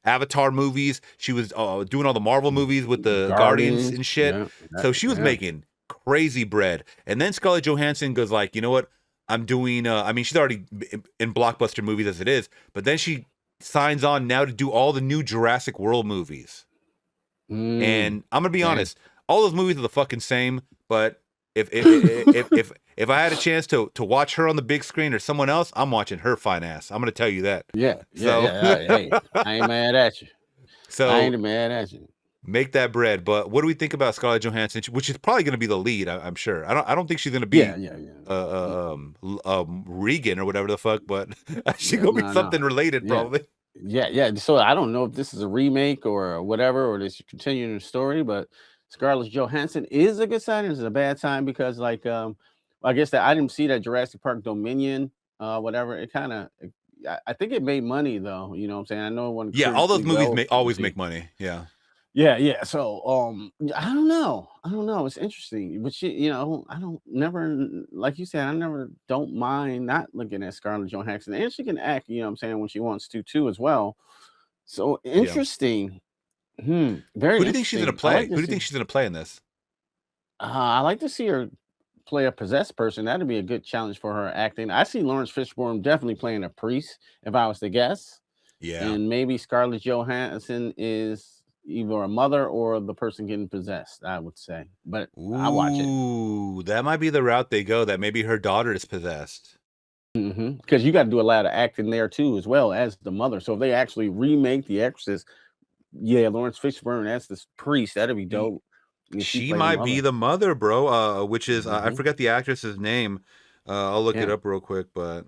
Avatar movies. She was doing all the Marvel movies with the Guardians and shit. So she was making crazy bread. And then Scarlett Johansson goes like, you know what? I'm doing. I mean, she's already in blockbuster movies as it is, but then she signs on now to do all the new Jurassic World movies. And I'm gonna be honest, all those movies are the fucking same. But if I had a chance to watch her on the big screen or someone else, I'm watching her fine ass. I'm gonna tell you that. Hey, I ain't mad at you. So I ain't mad at you. Make that bread. But what do we think about Scarlett Johansson, which is probably gonna be the lead? I'm sure. I don't think she's gonna be Regan or whatever the fuck, but she's gonna be something related probably. Yeah. So I don't know if this is a remake or whatever, or this continuing the story, but Scarlett Johansson is a good sign. It's a bad time because, like, I guess that I didn't see that Jurassic Park Dominion, whatever. It kind of, I think it made money though. You know what I'm saying? I know one. Yeah, all those movies always make money. Yeah. Yeah. So, I don't know. It's interesting, but I don't never, like you said, don't mind not looking at Scarlett Johansson, and she can act, you know what I'm saying, when she wants to too as well. So interesting. Very. Who do you think she's gonna play? Who do you think she's gonna play in this? I like to see her play a possessed person. That'd be a good challenge for her acting. I see Lawrence Fishburne definitely playing a priest, if I was to guess. Yeah. And maybe Scarlett Johansson is either a mother or the person getting possessed, I would say. But I watch it. Ooh, that might be the route they go. That maybe her daughter is possessed. Because you got to do a lot of acting there too, as well as the mother. So if they actually remake The Exorcist, Lawrence Fishburne as this priest, that'd be dope. She might be the mother, bro. Which is I forgot the actress's name. I'll look it up real quick, but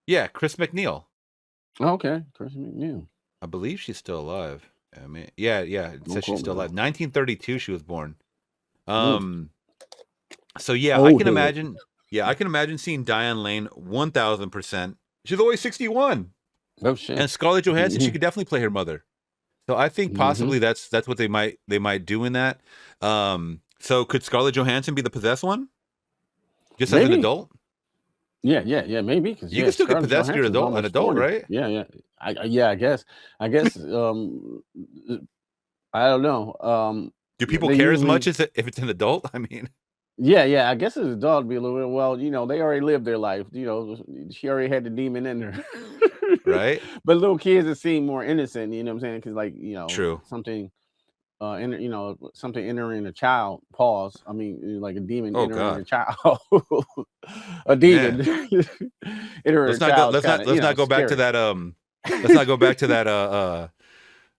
yeah, Chris McNeil. Okay, Chris McNeil. I believe she's still alive. I mean, yeah. It says she's still alive. 1932, she was born. So yeah, I can imagine. Yeah, I can imagine seeing Diane Lane 1000%. She's always 61. Oh shit. And Scarlett Johansson, she could definitely play her mother. So I think possibly that's what they might do in that. So could Scarlett Johansson be the possessed one? Just as an adult? Yeah, maybe. Because you can still get possessed if you're an adult, right? Yeah. I guess. I don't know. Do people care as much as if it's an adult? I mean, yeah. I guess as an adult, it'd be a little bit. Well, they already lived their life. She already had the demon in her, right? But little kids that seem more innocent. You know what I'm saying? Because true. Something. Something entering a child. Pause. I mean, like a demon entering a child. A demon entering a child. Let's not go back to that. Let's not go back to that.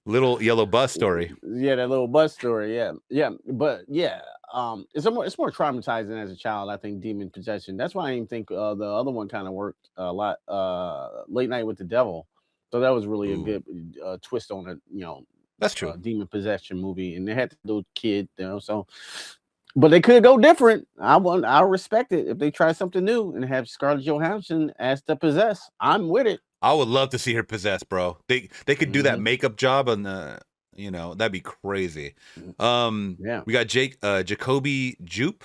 Little yellow bus story. Yeah, that little bus story. Yeah. But yeah, it's more traumatizing as a child. I think demon possession. That's why I didn't think the other one kind of worked a lot. Late Night with the Devil. So that was really a good twist on it. That's true. Demon possession movie, and they had the little kid, so. But they could go different. I'll respect it if they try something new and have Scarlett Johansson as the possess. I'm with it. I would love to see her possessed, bro. They could do that makeup job on the, that'd be crazy. Yeah. We got Jacoby Jupe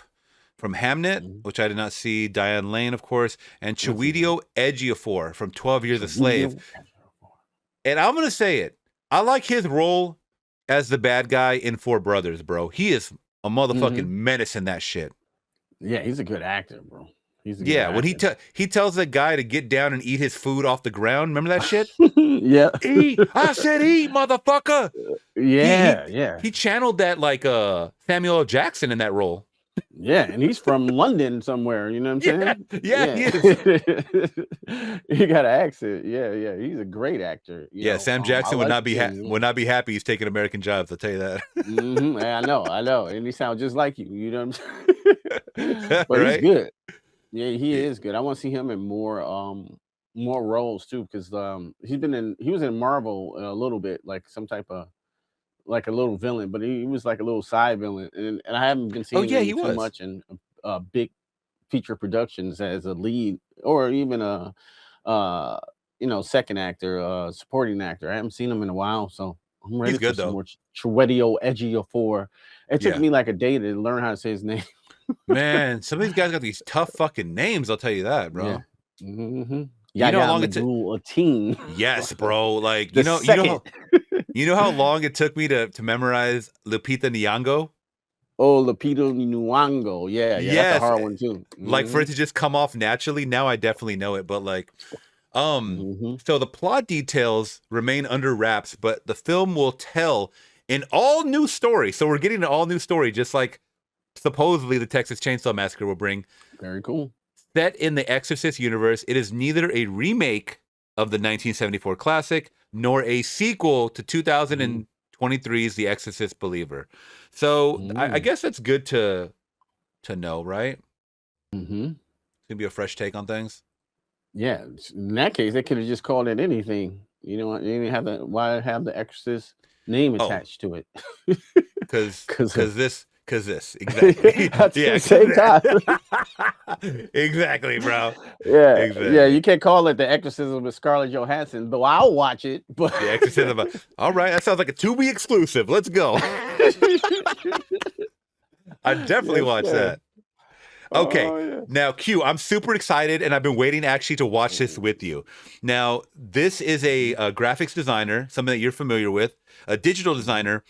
from Hamnet, which I did not see. Diane Lane, of course, and Chiwetel Ejiofor from 12 Years a Slave. And I'm gonna say it. I like his role as the bad guy in Four Brothers, bro. He is a motherfucking menace in that shit. Yeah, he's a good actor, bro. When he tells that guy to get down and eat his food off the ground. Remember that shit? Yeah. Eat. I said eat, motherfucker. Yeah. He channeled that like Samuel L. Jackson in that role. Yeah, and he's from London somewhere. You know what I'm saying? Yeah. He is. He got an accent. Yeah. He's a great actor. Sam Jackson would not be happy he's taking American jobs. I'll tell you that. Yeah, I know, and he sounds just like you. You know what I'm saying? But he's good. Yeah, he is good. I want to see him in more roles too, because he was in Marvel a little bit, like some type of like a little villain, but he was like a little side villain, and I haven't been seeing him too much in big feature productions as a lead or even a second actor, supporting actor. I haven't seen him in a while, so I'm ready for some more Chiwetel Ejiofor. It took me like a day to learn how to say his name. Man, some of these guys got these tough fucking names. I'll tell you that, bro. Yeah. You know how long it took? Yes, bro. Like you know how long it took me to memorize Lupita Nyong'o. Oh, Lupita Nyong'o. Yeah, that's a hard one too. Like for it to just come off naturally. Now I definitely know it, but like, so the plot details remain under wraps, but the film will tell an all new story. So we're getting an all new story, just like supposedly the Texas Chainsaw Massacre will bring. Very cool. Set in the Exorcist universe, it is neither a remake of the 1974 classic nor a sequel to 2023's The Exorcist Believer. So I guess that's good to know, right? It's gonna be a fresh take on things. Yeah, in that case, they could have just called it anything. You know, they didn't have why have the Exorcist name attached to it? Because this exactly. At the same time. Exactly, bro. Yeah, exactly. Yeah. You can't call it The Exorcism with Scarlett Johansson, though I'll watch it. But The Exorcism. All right, that sounds like a Tubi exclusive. Let's go. I definitely watch that. Okay, Now Q, I'm super excited, and I've been waiting actually to watch this with you. Now, this is a graphics designer, something that you're familiar with, a digital designer.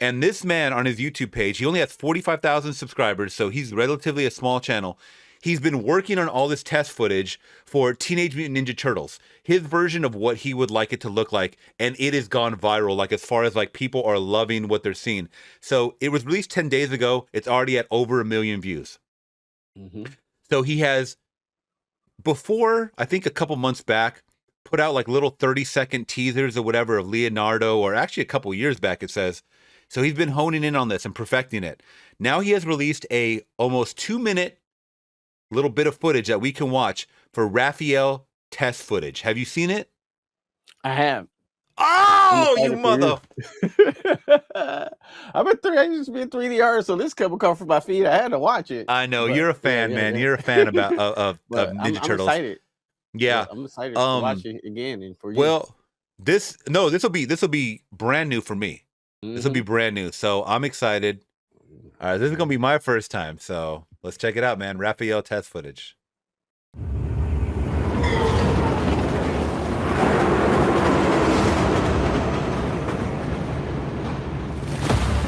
And this man on his YouTube page, he only has 45,000 subscribers, so he's relatively a small channel. He's been working on all this test footage for Teenage Mutant Ninja Turtles, his version of what he would like it to look like, and it has gone viral, like as far as like people are loving what they're seeing. So it was released 10 days ago. It's already at over 1 million views. So he has, before, I think a couple months back, put out like little 30-second teasers or whatever of Leonardo, or actually a couple years back, it says. So he's been honing in on this and perfecting it. Now he has released a almost 2-minute little bit of footage that we can watch for Raphael test footage. Have you seen it? I have. Oh, you mother! I used to be in 3D art, so this couple come from my feet. I had to watch it. I know you're a fan, man. You're a fan of Ninja Turtles. I'm excited. Yeah, I'm excited to watch it again and for you. Well, this will be brand new for me. This will be brand new, so I'm excited. All right, this is gonna be my first time, so let's check it out, man. Raphael test footage.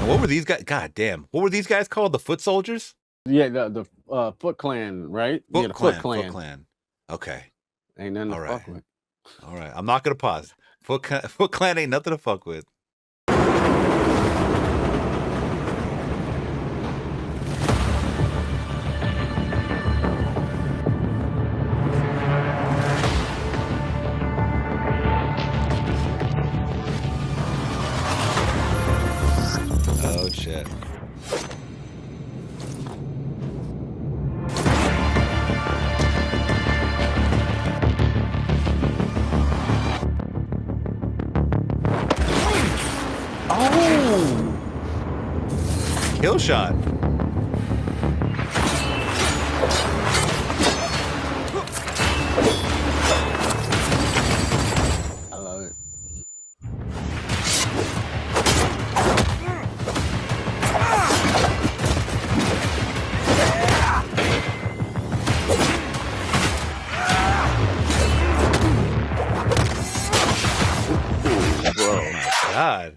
What were these guys? God damn! What were these guys called? The Foot Soldiers? Yeah, the Foot Clan, right? Foot the Clan. Foot Clan. Okay. Ain't nothing to fuck with. All right, I'm not gonna pause. Foot Clan ain't nothing to fuck with. Oh shit. kill shot. I love it. Bro, oh my God.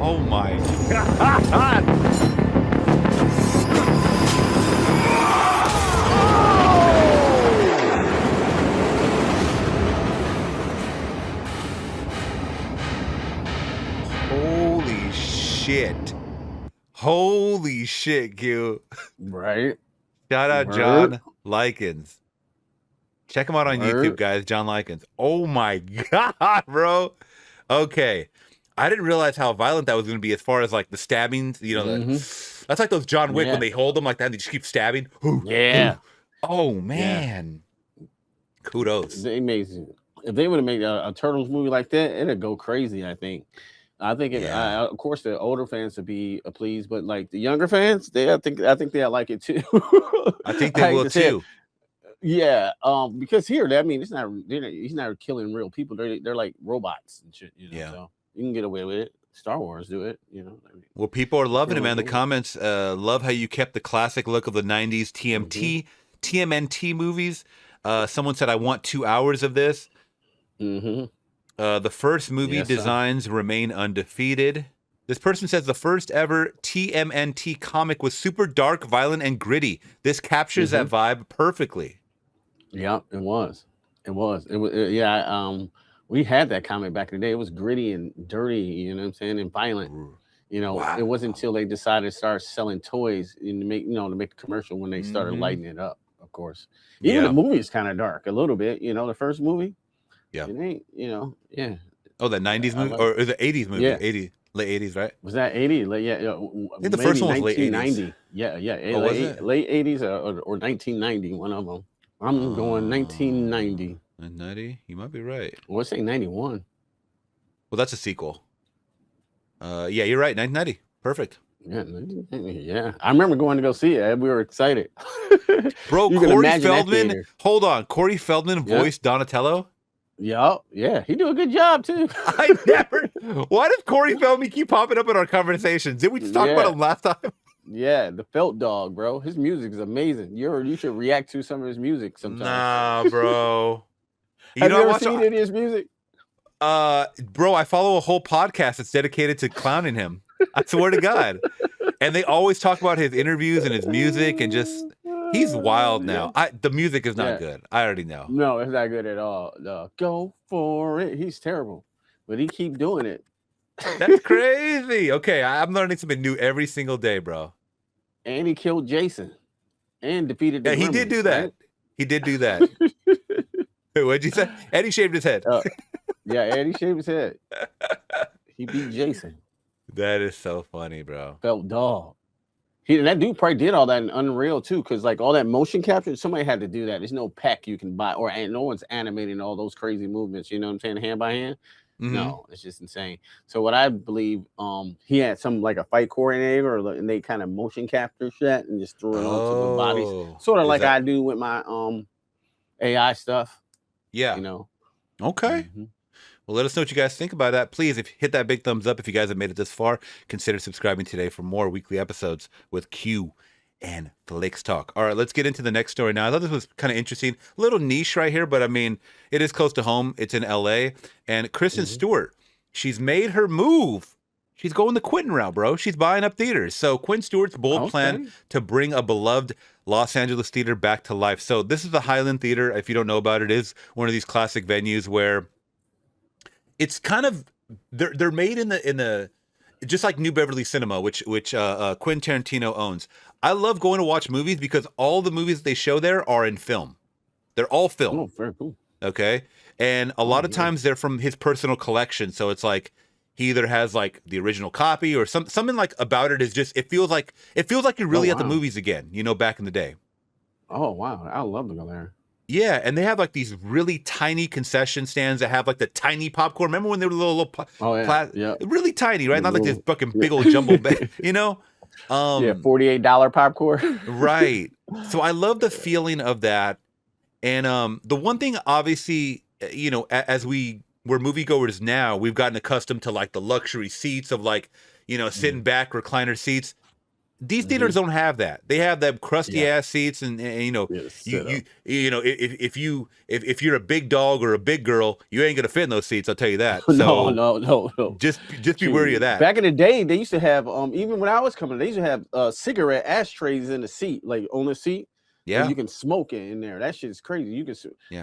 Oh my God. Holy shit. Holy shit, Q. Right. Shout out Word. John Likens. Check him out on YouTube, Word. guys. John Likens. Oh my God, bro. Okay. I didn't realize how violent that was going to be as far as like the stabbings. You know, that's like those John Wick when they hold them like that and they just keep stabbing. Yeah. Oh, man. Kudos. They amazing. If they would have made a Turtles movie like that, it'd go crazy. I think it, of course, the older fans would be pleased, but like the younger fans, I think they'll like it too. I think they will too. Yeah, because here, I mean, he's not killing real people. They're like robots and shit. You know, so you can get away with it. Star Wars do it. You know. I mean, Well, people are loving it, man. The comments love how you kept the classic look of the '90s TMNT movies. Someone said, "I want 2 hours of this." The first movie designs remain undefeated. This person says the first ever TMNT comic was super dark, violent, and gritty. This captures that vibe perfectly. Yeah, it was. We had that comic back in the day. It was gritty and dirty, you know what I'm saying, and violent. You know, it wasn't until they decided to start selling toys and to make a commercial when they started lighting it up, of course. Even the movie is kind of dark a little bit, you know, the first movie. Yeah. It ain't, you know, Oh, that 90s movie or the 80s movie? Yeah. 80s, late 80s, right? Was that 80? I think the first one was late 1990. 80s. Yeah. Oh, was it? Late 80s or 1990, one of them. I'm going 1990. 90? You might be right. Well, let's say 91. Well, that's a sequel. Yeah, you're right. 1990. Perfect. Yeah, 1990. Yeah. I remember going to go see it. We were excited. Bro, You can Corey imagine that Feldman. theater. Hold on. Corey Feldman voiced Donatello? Yeah, he do a good job too. I never. Why does Corey Feldman keep popping up in our conversations? Did we just talk about him last time? Yeah, the Felt Dog, bro. His music is amazing. You should react to some of his music sometime. Nah, bro. Have you ever seen any of his music? Bro, I follow a whole podcast that's dedicated to clowning him. I swear to God. And they always talk about his interviews and his music and just he's wild now. The music is not good. I already know. No, it's not good at all. No. Go for it. He's terrible. But he keep doing it. That's crazy. Okay, I'm learning something new every single day, bro. And he killed Jason and defeated the he did do that. Right? He did do that. What'd you say? And he shaved his head. And he shaved his head. He beat Jason. That is so funny, bro. Felt Dog. That dude probably did all that in Unreal too, because like all that motion capture, somebody had to do that. There's no pack you can buy, or no one's animating all those crazy movements. You know what I'm saying? Hand by hand. No, it's just insane. So what I believe, he had some like a fight coordinator, and they kind of motion capture shit and just threw it onto the bodies, sort of like I do with my AI stuff. Yeah, you know. Okay. Well, let us know what you guys think about that. Please, hit that big thumbs up if you guys have made it this far. Consider subscribing today for more weekly episodes with Q and Flix Talk. All right, let's get into the next story now. I thought this was kind of interesting. A little niche right here, but I mean, it is close to home. It's in LA. And Kristen Stewart, she's made her move. She's going the Quentin route, bro. She's buying up theaters. So Quentin Stewart's bold plan to bring a beloved Los Angeles theater back to life. So this is the Highland Theater. If you don't know about it, it is one of these classic venues where it's kind of they're made in just like New Beverly Cinema, which Quentin Tarantino owns. I love going to watch movies because all the movies they show there are in film. They're all film. Oh, very cool. Okay. And a lot of times they're from his personal collection. So it's like he either has like the original copy or something like about it is just it feels like you're really at the movies again, you know, back in the day. Oh wow. I love to go there. Yeah, and they have like these really tiny concession stands that have like the tiny popcorn. Remember when they were little really tiny, right? Not like this fucking big old jumbo bag, you know? Yeah, $48 popcorn. Right. So I love the feeling of that. And the one thing, obviously, you know, as we're moviegoers now, we've gotten accustomed to like the luxury seats of like, you know, sitting back, recliner seats. These theaters don't have that. They have them crusty ass seats, and you know, you know, if you're a big dog or a big girl, you ain't gonna fit in those seats. I'll tell you that. So no. Just be wary of that. Back in the day, they used to have even when I was coming, they used to have cigarette ashtrays in the seat, like on the seat. Yeah, you can smoke it in there. That shit is crazy. You can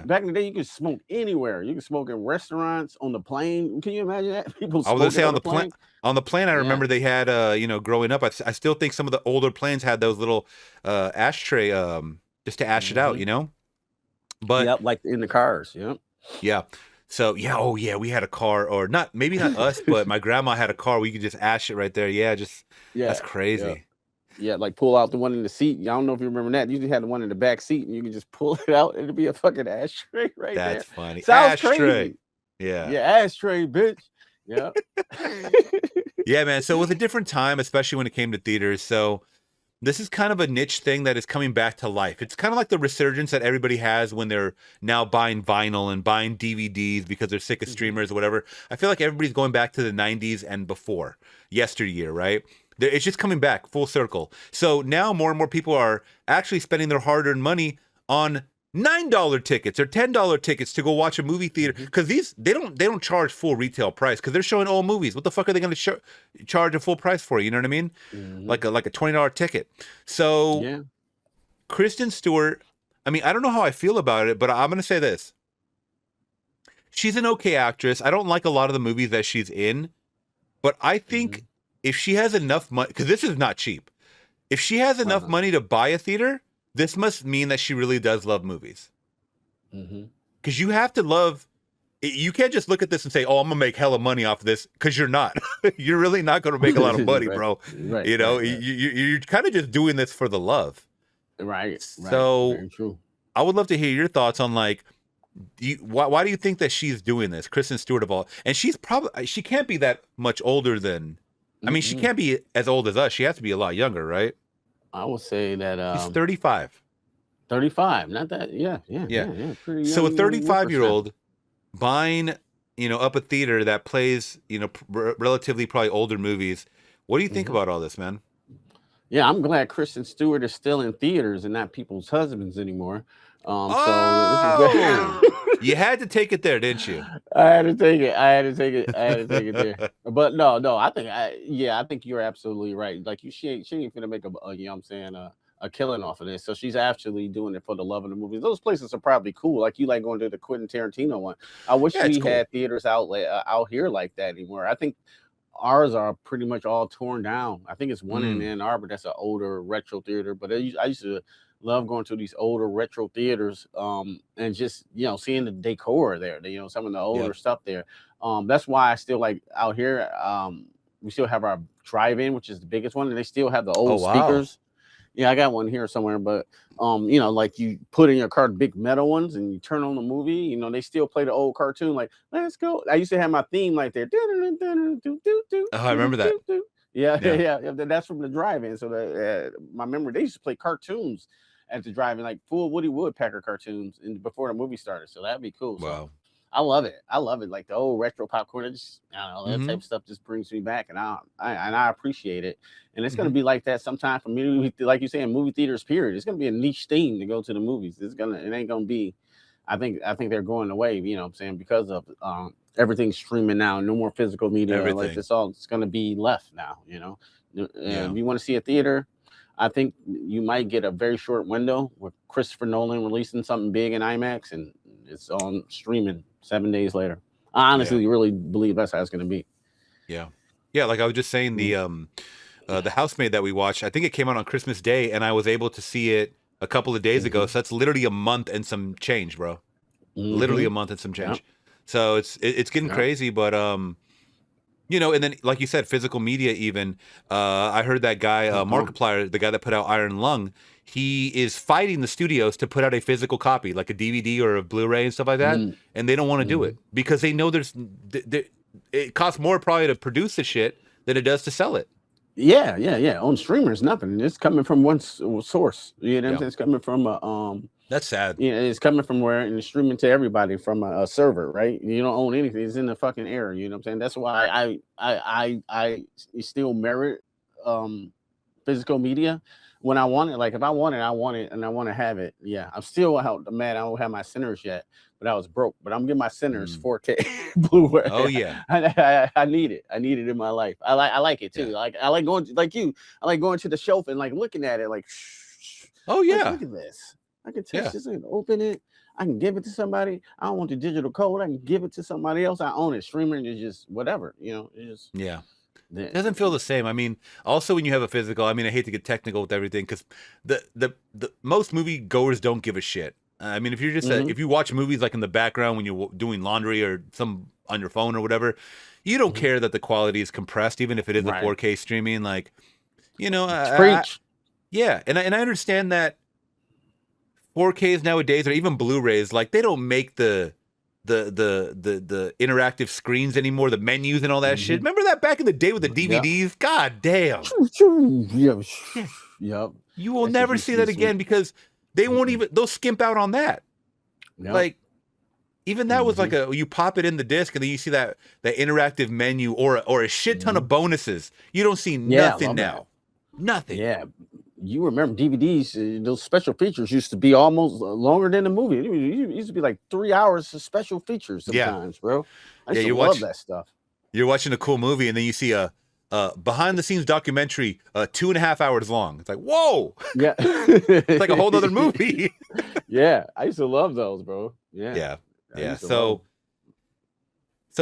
back in the day, you could smoke anywhere. You can smoke in restaurants, on the plane. Can you imagine that? People I was gonna say on the plane. On the plane, I remember they had you know, growing up, I still think some of the older planes had those little ashtray just to ash it out, you know. But like in the cars, yeah. So we had a car, or maybe not us, but my grandma had a car where you could just ash it right there. That's crazy. Yeah, like pull out the one in the seat. I don't know if you remember that. You usually had the one in the back seat, and you can just pull it out. It'd be a fucking ashtray right there. That's funny. Sounds ashtray. Crazy. Yeah, ashtray, bitch. Yeah. Yeah, man. So it was a different time, especially when it came to theaters. So this is kind of a niche thing that is coming back to life. It's kind of like the resurgence that everybody has when they're now buying vinyl and buying DVDs because they're sick of streamers or whatever. I feel like everybody's going back to the 90s and before, yesteryear, right? It's just coming back full circle. So now more and more people are actually spending their hard-earned money on $9 tickets or $10 tickets to go watch a movie theater, because they don't charge full retail price because they're showing old movies. What the fuck are they going to charge a full price for? You know what I mean? Like a $20 ticket. So Kristen Stewart, I mean, I don't know how I feel about it, but I'm going to say this. She's an okay actress. I don't like a lot of the movies that she's in, but I think if she has enough money, because this is not cheap, if she has enough money to buy a theater, this must mean that she really does love movies. Because you have to love, you can't just look at this and say, oh, I'm going to make hella money off of this, because you're not. You're really not going to make a lot of money, bro. You know, you're kind of just doing this for the love. Right. So very true. I would love to hear your thoughts on like, why do you think that she's doing this? Kristen Stewart of all, and she can't be that much older than, I mean, she can't be as old as us. She has to be a lot younger, right? I would say that she's 35. 35, not that. Yeah. Pretty young, so a 35-year-old buying, you know, up a theater that plays, you know, relatively probably older movies. What do you think about all this, man? Yeah, I'm glad Kristen Stewart is still in theaters and not people's husbands anymore. So you had to take it there, didn't you? I had to take it there. But no, I think you're absolutely right. Like she ain't gonna make a you know what I'm saying, a killing off of this. So she's actually doing it for the love of the movies. Those places are probably cool. Like you like going to the Quentin Tarantino one. I wish we had theaters out here like that anymore. I think ours are pretty much all torn down. I think it's one in Ann Arbor that's an older retro theater, but I used to love going to these older retro theaters and just, you know, seeing the decor there, you know, some of the older stuff there. That's why I still like out here, we still have our drive-in, which is the biggest one, and they still have the old speakers. Yeah, I got one here somewhere, but you know, like you put in your car big metal ones and you turn on the movie, you know, they still play the old cartoon, like, let's go. I used to have my theme like there. Oh, I remember that. Yeah. That's from the drive-in. So my memory, they used to play cartoons at the drive-in, like full Woody Woodpecker cartoons before the movie started. So that'd be cool. Wow. So I love it. Like the old retro popcorn. It just, I don't know, that type of stuff just brings me back, and I appreciate it. And it's gonna be like that sometime for me. Like you say, in movie theaters, period. It's gonna be a niche theme to go to the movies. It ain't gonna be. I think they're going away. You know what I'm saying, because of everything's streaming now. No more physical media. Like it's gonna be left now. You know, if you want to see a theater, I think you might get a very short window with Christopher Nolan releasing something big in IMAX, and it's on streaming 7 days later. I honestly really believe that's how it's going to be. Yeah. Yeah, like I was just saying, the housemaid that we watched, I think it came out on Christmas Day, and I was able to see it a couple of days ago. So that's literally a month and some change, bro. Literally a month and some change. So it's getting crazy, but you know, and then like you said, physical media even. I heard that guy, Markiplier, the guy that put out Iron Lung, he is fighting the studios to put out a physical copy, like a DVD or a Blu-ray and stuff like that, and they don't want to do it because they know it costs more probably to produce the shit than it does to sell it. Yeah. On streamers, nothing. It's coming from one source. You know what I'm saying? It's coming from a That's sad. Yeah, it's coming from where and it's streaming to everybody from a server, right? You don't own anything. It's in the fucking air. You know what I'm saying? That's why I still merit physical media when I want it. Like if I want it, I want it, and I want to have it. Yeah, I'm still out. Man, I don't have my Sinners yet, but I was broke. But I'm getting my Sinners 4K Blu-ray. Oh yeah, I need it. I need it in my life. I like it too. Like I like going like you. I like going to the shelf and like looking at it. Like, oh yeah, look at this. I can touch this and open it. I can give it to somebody. I don't want the digital code. I can give it to somebody else. I own it. Streaming is just whatever. You know, it's just It doesn't feel the same. I mean, also when you have a physical, I mean, I hate to get technical with everything because the most movie goers don't give a shit. I mean, if you're just if you watch movies like in the background when you're doing laundry or some on your phone or whatever, you don't care that the quality is compressed, even if it is a 4K streaming. Like, you know, and I understand that 4Ks nowadays or even Blu-rays, like they don't make the interactive screens anymore, the menus and all that shit. Remember that back in the day with the DVDs? God damn. Yep. You will never see that again because they won't even, they'll skimp out on that. Like, even that was like you pop it in the disc and then you see that interactive menu or a shit ton of bonuses. You don't see nothing now. Nothing. Yeah. You remember DVDs, those special features used to be almost longer than the movie. It used to be like 3 hours of special features sometimes, bro. I used to love that stuff. You're watching a cool movie and then you see a behind the scenes documentary 2.5 hours long. It's like, whoa. Yeah. It's like a whole other movie. Yeah. I used to love those, bro. Yeah. So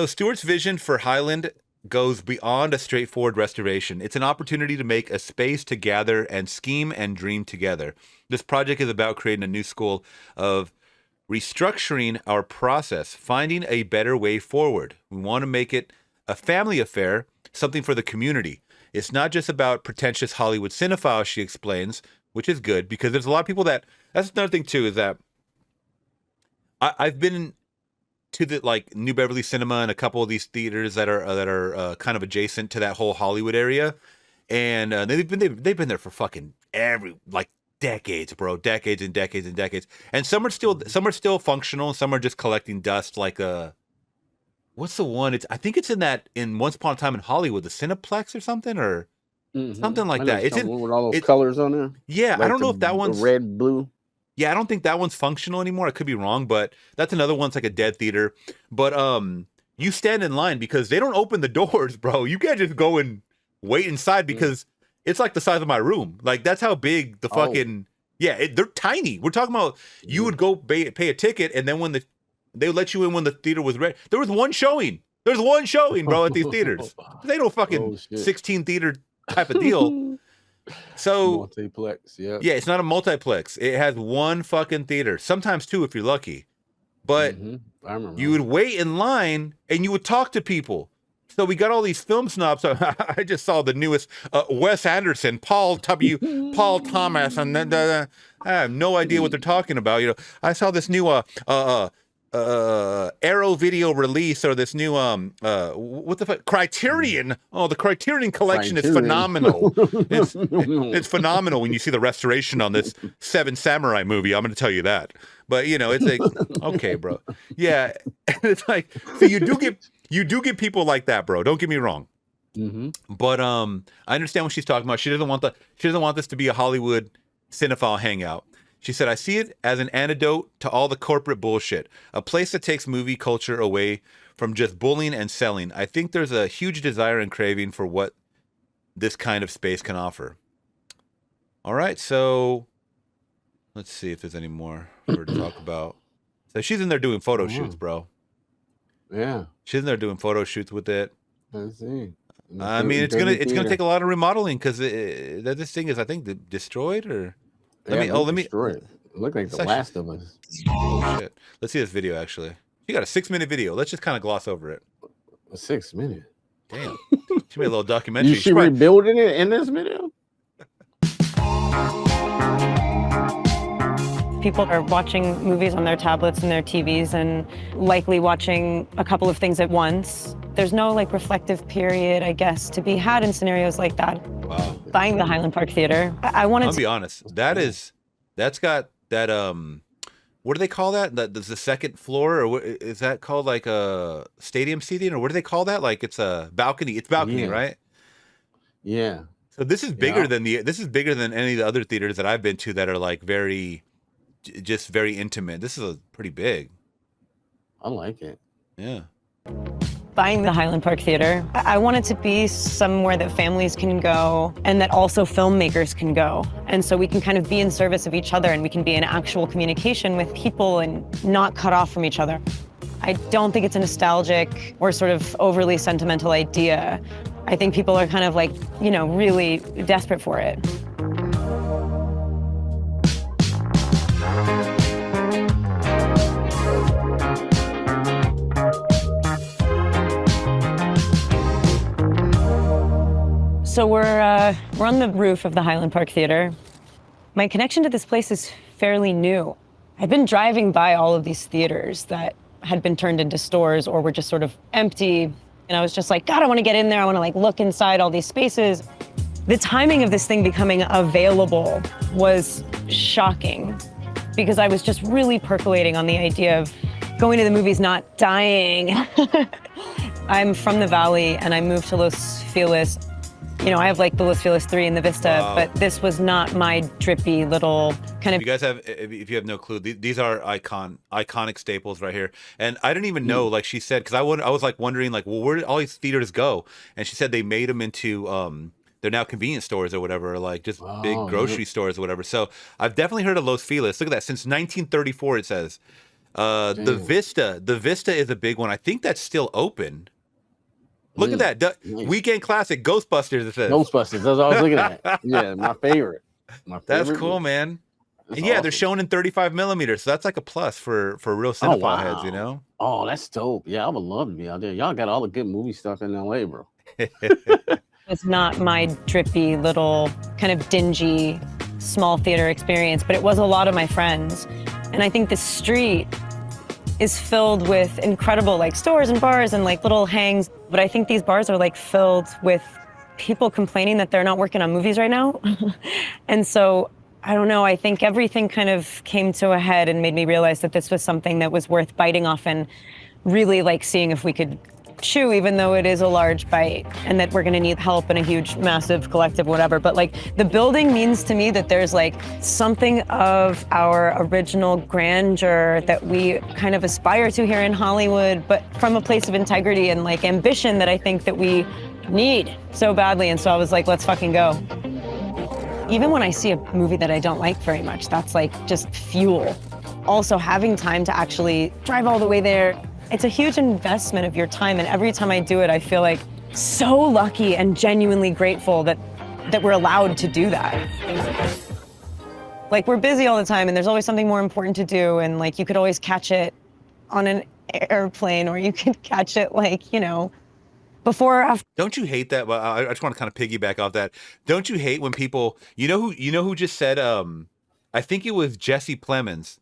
Stewart's vision for Highland goes beyond a straightforward restoration. It's an opportunity to make a space to gather and scheme and dream together. This project is about creating a new school of restructuring our process, finding a better way forward. We want to make it a family affair, something for the community. It's not just about pretentious Hollywood cinephiles, she explains, which is good because there's a lot of people that's another thing too, is that I've been to the like New Beverly Cinema and a couple of these theaters that are kind of adjacent to that whole Hollywood area, and they've been there for fucking decades, bro, decades and decades and decades. And some are still functional, and some are just collecting dust. Like what's the one? I think it's in Once Upon a Time in Hollywood, the Cineplex or something or something like that. It's with all those colors on there. Yeah, like I don't know if that one's red, blue. Yeah, I don't think that one's functional anymore. I could be wrong, but that's another one's like a dead theater. But you stand in line because they don't open the doors, bro. You can't just go and wait inside because it's like the size of my room. Like that's how big the fucking they're tiny. We're talking about you would go pay a ticket, and then when they would let you in when the theater was ready. There was one showing. There's one showing, bro, at these theaters. They don't fucking 16 theater type of deal. So multiplex, yeah, it's not a multiplex. It has one fucking theater, sometimes two if you're lucky. But I remember you would wait in line and you would talk to people. So we got all these film snobs. I just saw the newest Wes Anderson, Paul Thomas, and I have no idea what they're talking about. You know, I saw this new Arrow video release or this new what the fuck, Criterion. Oh, the Criterion collection is phenomenal. It's phenomenal when you see the restoration on this Seven Samurai movie. I'm going to tell you that. But you know, it's like okay, bro. Yeah, it's like so you do get people like that, bro. Don't get me wrong. But I understand what she's talking about. She doesn't want this to be a Hollywood cinephile hangout. She said, I see it as an antidote to all the corporate bullshit, a place that takes movie culture away from just bullying and selling. I think there's a huge desire and craving for what this kind of space can offer. All right, so let's see if there's any more for her to talk about. So she's in there doing photo shoots, bro. Yeah. She's in there doing photo shoots with it. I see. I mean, it's gonna take a lot of remodeling because this thing is, I think, destroyed or. Let me destroy it. It looked like The Last of Us. Oh shit! Let's see this video. Actually, you got a 6-minute video. Let's just kind of gloss over it. A 6 minute. Damn, she made a little documentary. She rebuilding it in this video. People are watching movies on their tablets and their TVs and likely watching a couple of things at once. There's no like reflective period, I guess, to be had in scenarios like that. Wow. Buying the Highland Park Theater, I wanted I'll to be honest. That's got that what do they call that? The second floor, or is that called like a stadium seating, or what do they call that? Like it's a balcony. It's balcony, right? Yeah. So this is bigger than any of the other theaters that I've been to that are like very intimate. This is pretty big. I like it. Yeah. buying the Highland Park Theater. I want it to be somewhere that families can go and that also filmmakers can go. And so we can kind of be in service of each other and we can be in actual communication with people and not cut off from each other. I don't think it's a nostalgic or sort of overly sentimental idea. I think people are kind of like, you know, really desperate for it. So we're on the roof of the Highland Park Theater. My connection to this place is fairly new. I've been driving by all of these theaters that had been turned into stores or were just sort of empty. And I was just like, God, I want to get in there. I want to like look inside all these spaces. The timing of this thing becoming available was shocking because I was just really percolating on the idea of going to the movies, not dying. I'm from the Valley and I moved to Los Feliz. You know, I have like the Los Feliz 3 in the Vista, Wow. but this was not my drippy little kind of. You guys have, if you have no clue, these are iconic staples right here. And I didn't even know, like she said, because I was like wondering, like, well, where did all these theaters go? And she said they made them into, they're now convenience stores or whatever, or like just big grocery stores or whatever. So I've definitely heard of Los Feliz. Look at that, since 1934 it says. The Vista is a big one. I think that's still open. Look at that. Nice. Weekend classic, Ghostbusters, it says. Ghostbusters, that's what I was looking at. Yeah, my favorite. That's cool, man. That's and yeah, awesome. they're shown in 35 millimeters, so that's like a plus for real cinephile heads, you know? Oh, that's dope. Yeah, I would love to be out there. Y'all got all the good movie stuff in LA, bro. It's not my drippy little kind of dingy small theater experience, but it was a lot of my friends. And I think the street is filled with incredible like stores and bars and like little hangs. But I think these bars are like filled with people complaining that they're not working on movies right now. And so, I don't know, I think everything kind of came to a head and made me realize that this was something that was worth biting off and really like seeing if we could chew, even though it is a large bite, and that we're gonna need help in a huge, massive collective, whatever. But like the building means to me that there's like something of our original grandeur that we kind of aspire to here in Hollywood, but from a place of integrity and like ambition that I think that we need so badly. And so I was like, let's fucking go. Even when I see a movie that I don't like very much, that's like just fuel. Also having time to actually drive all the way there, it's a huge investment of your time, and every time I do it, I feel like so lucky and genuinely grateful that we're allowed to do that. Like, we're busy all the time, and there's always something more important to do, and like, you could always catch it on an airplane, or you could catch it like, you know, before or after. Don't you hate that? Well, I just want to kind of piggyback off that. Don't you hate when people, you know who just said, I think it was Jesse Plemons.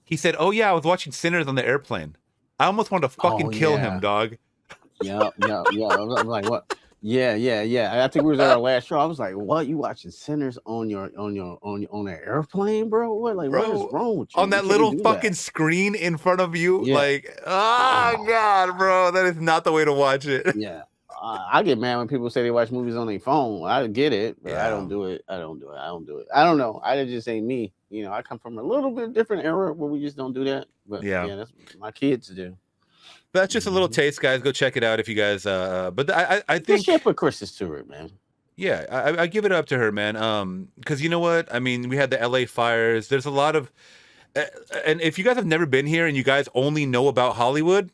He said, oh yeah, I was watching Sinners on the airplane. I almost wanted to fucking kill him, dog. Yeah. I'm like, what? Yeah. I think we was at our last show. I was like, what? You watching Sinners on an airplane, bro? What? Like, what is wrong with you? On that little fucking screen in front of you, like, oh god, bro, that is not the way to watch it. Yeah. I get mad when people say they watch movies on their phone. I get it, but I don't do it. I don't know. I just ain't me. You know, I come from a little bit different era where we just don't do that. But yeah, that's what my kids do. That's just a little taste, guys. Go check it out if you guys. But I think shit put Kristen Stewart, man. Yeah, I give it up to her, man. Because you know what? I mean, we had the LA fires. There's a lot of, and if you guys have never been here and you guys only know about Hollywood,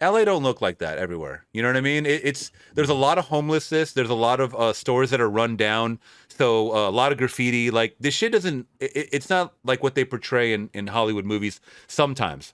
LA don't look like that everywhere. You know what I mean? There's a lot of homelessness. There's a lot of stores that are run down. So a lot of graffiti. Like this shit doesn't. It's not like what they portray in Hollywood movies sometimes.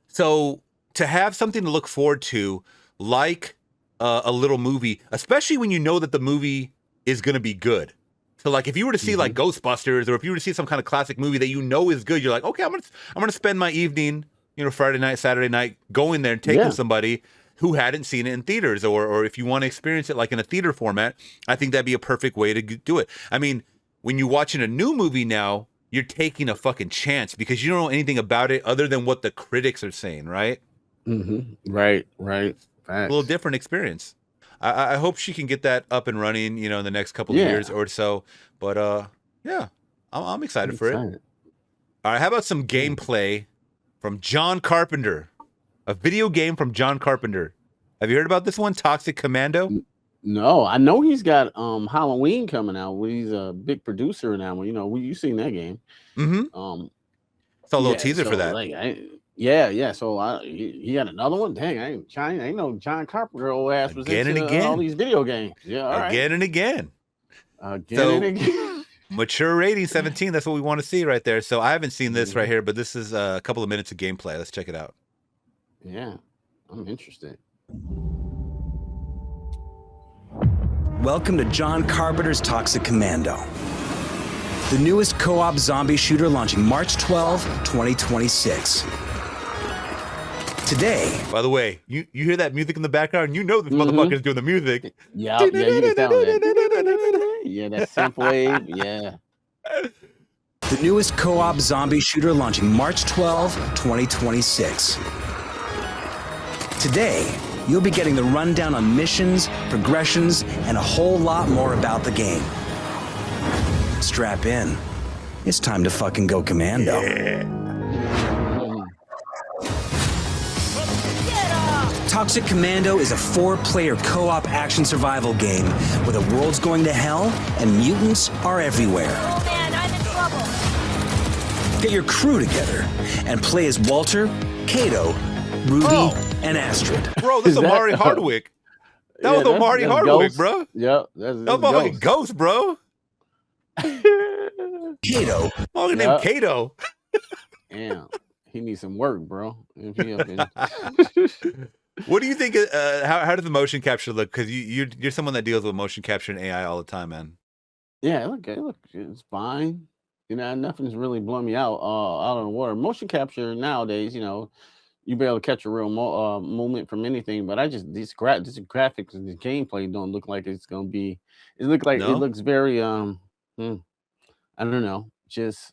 So to have something to look forward to, like a little movie, especially when you know that the movie is going to be good. So like if you were to see like Ghostbusters, or if you were to see some kind of classic movie that you know is good, you're like, okay, I'm gonna spend my evening, Friday night, Saturday night, going there and taking somebody who hadn't seen it in theaters, or if you want to experience it like in a theater format, I think that'd be a perfect way to do it. I mean, when you're watching a new movie now, you're taking a fucking chance because you don't know anything about it other than what the critics are saying, right? Right. A little different experience. I hope she can get that up and running, in the next couple of years or so. But yeah, I'm excited for it. All right, how about some gameplay from John Carpenter? A video game from John Carpenter. Have you heard about this one, Toxic Commando? No, I know he's got Halloween coming out. He's a big producer in that one. You seen that game? Mm-hmm. Saw a little teaser for that. Yeah. So he got another one. Dang, I ain't know John Carpenter old ass was into all these video games. Yeah, all right. Again and again. Mature rating 17. That's what we want to see right there. So I haven't seen this right here, but this is a couple of minutes of gameplay. Let's check it out. Yeah, I'm interested. Welcome to John Carpenter's Toxic Commando, the newest co-op zombie shooter launching March 12, 2026. Today, by the way, you hear that music in the background? You know this motherfucker's doing the music. Yeah, you can sound that. Yeah, that synth wave. Yeah. The newest co-op zombie shooter launching March 12, 2026. Today, you'll be getting the rundown on missions, progressions, and a whole lot more about the game. Strap in. It's time to fucking go commando. Toxic Commando is a 4-player co-op action survival game where the world's going to hell and mutants are everywhere. Oh man, I'm in trouble. Get your crew together and play as Walter, Kato, Ruby, and Astrid. Bro, this is Omari Hardwick. That was Omari Hardwick, bro. Yep, that's motherfucking Ghost, bro. Kato. Oh, his name Kato. Damn, he needs some work, bro. What do you think? How does the motion capture look? Because you're someone that deals with motion capture and AI all the time, man. Yeah, look, it's fine. Nothing's really blowing me out of the water. Motion capture nowadays, you be able to catch a real moment from anything. But these graphics and this gameplay don't look like it's gonna be. It looks very I don't know, just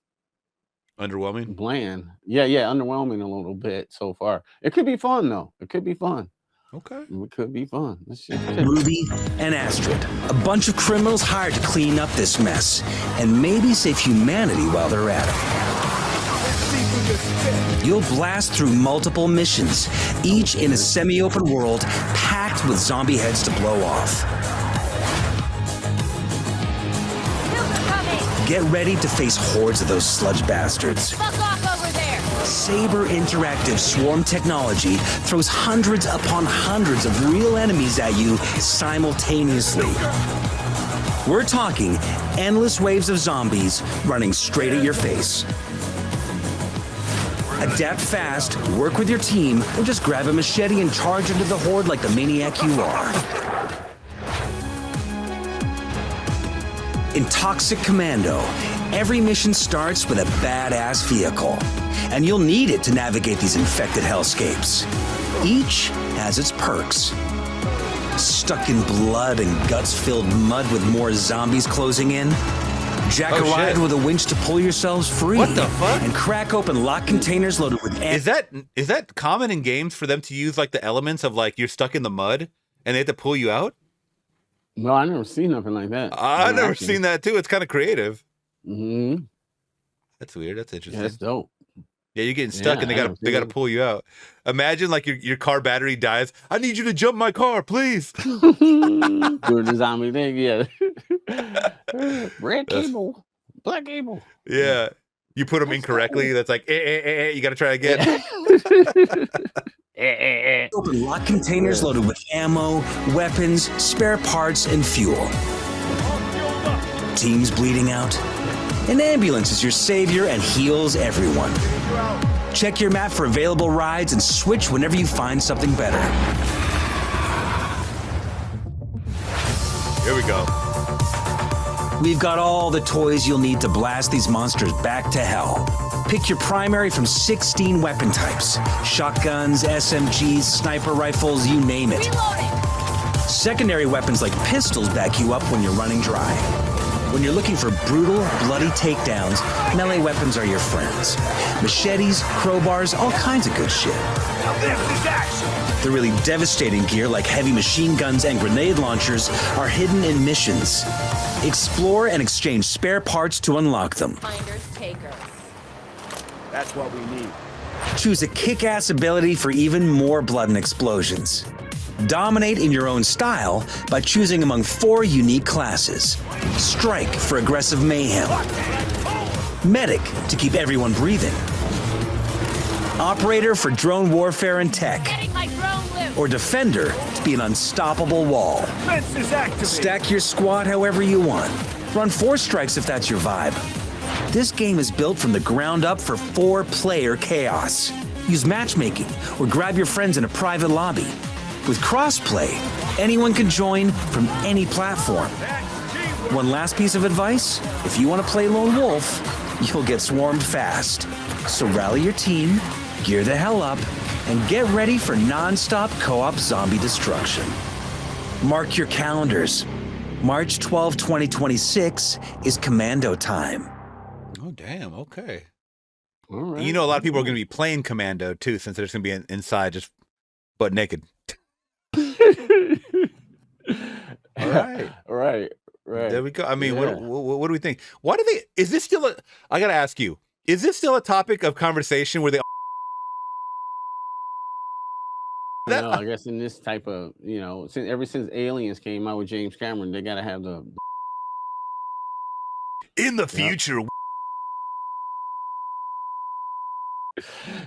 underwhelming, bland. Yeah, underwhelming a little bit so far. It could be fun though. It could be fun. Okay, it could be fun. Ruby and Astrid, a bunch of criminals hired to clean up this mess and maybe save humanity while they're at it. You'll blast through multiple missions, each in a semi-open world packed with zombie heads to blow off. Get ready to face hordes of those sludge bastards. Fuck off over there. Saber Interactive Swarm technology throws hundreds upon hundreds of real enemies at you simultaneously. We're talking endless waves of zombies running straight at your face. Adapt fast, work with your team, or just grab a machete and charge into the horde like the maniac you are. In Toxic Commando, every mission starts with a badass vehicle, and you'll need it to navigate these infected hellscapes. Each has its perks. Stuck in blood and guts-filled mud with more zombies closing in? Jack a ride with a winch to pull yourselves free. What the fuck? And crack open lock containers loaded with... Is that common in games for them to use like the elements of like you're stuck in the mud and they have to pull you out? No, I never seen nothing like that. I've never seen that too. It's kind of creative. Mm-hmm. That's weird. That's interesting. Yeah, that's dope. Yeah, you're getting stuck and they gotta pull you out. Imagine like your car battery dies. I need you to jump my car, please. Doing the zombie thing, yeah. Red cable, black cable. Yeah. You put them incorrectly. That's like, you gotta try again. Open locked containers loaded with ammo, weapons, spare parts, and fuel. Teams bleeding out. An ambulance is your savior and heals everyone. Check your map for available rides and switch whenever you find something better. Here we go. We've got all the toys you'll need to blast these monsters back to hell. Pick your primary from 16 weapon types. Shotguns, SMGs, sniper rifles, you name it. Secondary weapons like pistols back you up when you're running dry. When you're looking for brutal, bloody takedowns, melee weapons are your friends. Machetes, crowbars, all kinds of good shit. Now this is action. The really devastating gear like heavy machine guns and grenade launchers are hidden in missions. Explore and exchange spare parts to unlock them. Finders, takers. That's what we need. Choose a kick-ass ability for even more blood and explosions. Dominate in your own style by choosing among 4 unique classes. Strike for aggressive mayhem. Medic to keep everyone breathing. Operator for drone warfare and tech. Getting my drone loose. Or Defender to be an unstoppable wall. Fence is activated. Stack your squad however you want. Run 4 strikes if that's your vibe. This game is built from the ground up for 4-player chaos. Use matchmaking or grab your friends in a private lobby. With crossplay, anyone can join from any platform. One last piece of advice, if you want to play Lone Wolf, you'll get swarmed fast. So rally your team, gear the hell up, and get ready for non-stop co-op zombie destruction. Mark your calendars. March 12, 2026 is Commando time. Oh, damn. Okay. All right. You know, a lot of people are going to be playing Commando, too, since they're just going to be inside just butt naked. All right. Right. There we go. I mean, Yeah. what do we think? Why do they, is this still I got to ask you, is this still a topic of conversation where they, I guess in this type of, ever since Aliens came out with James Cameron, they got to have the. in the future,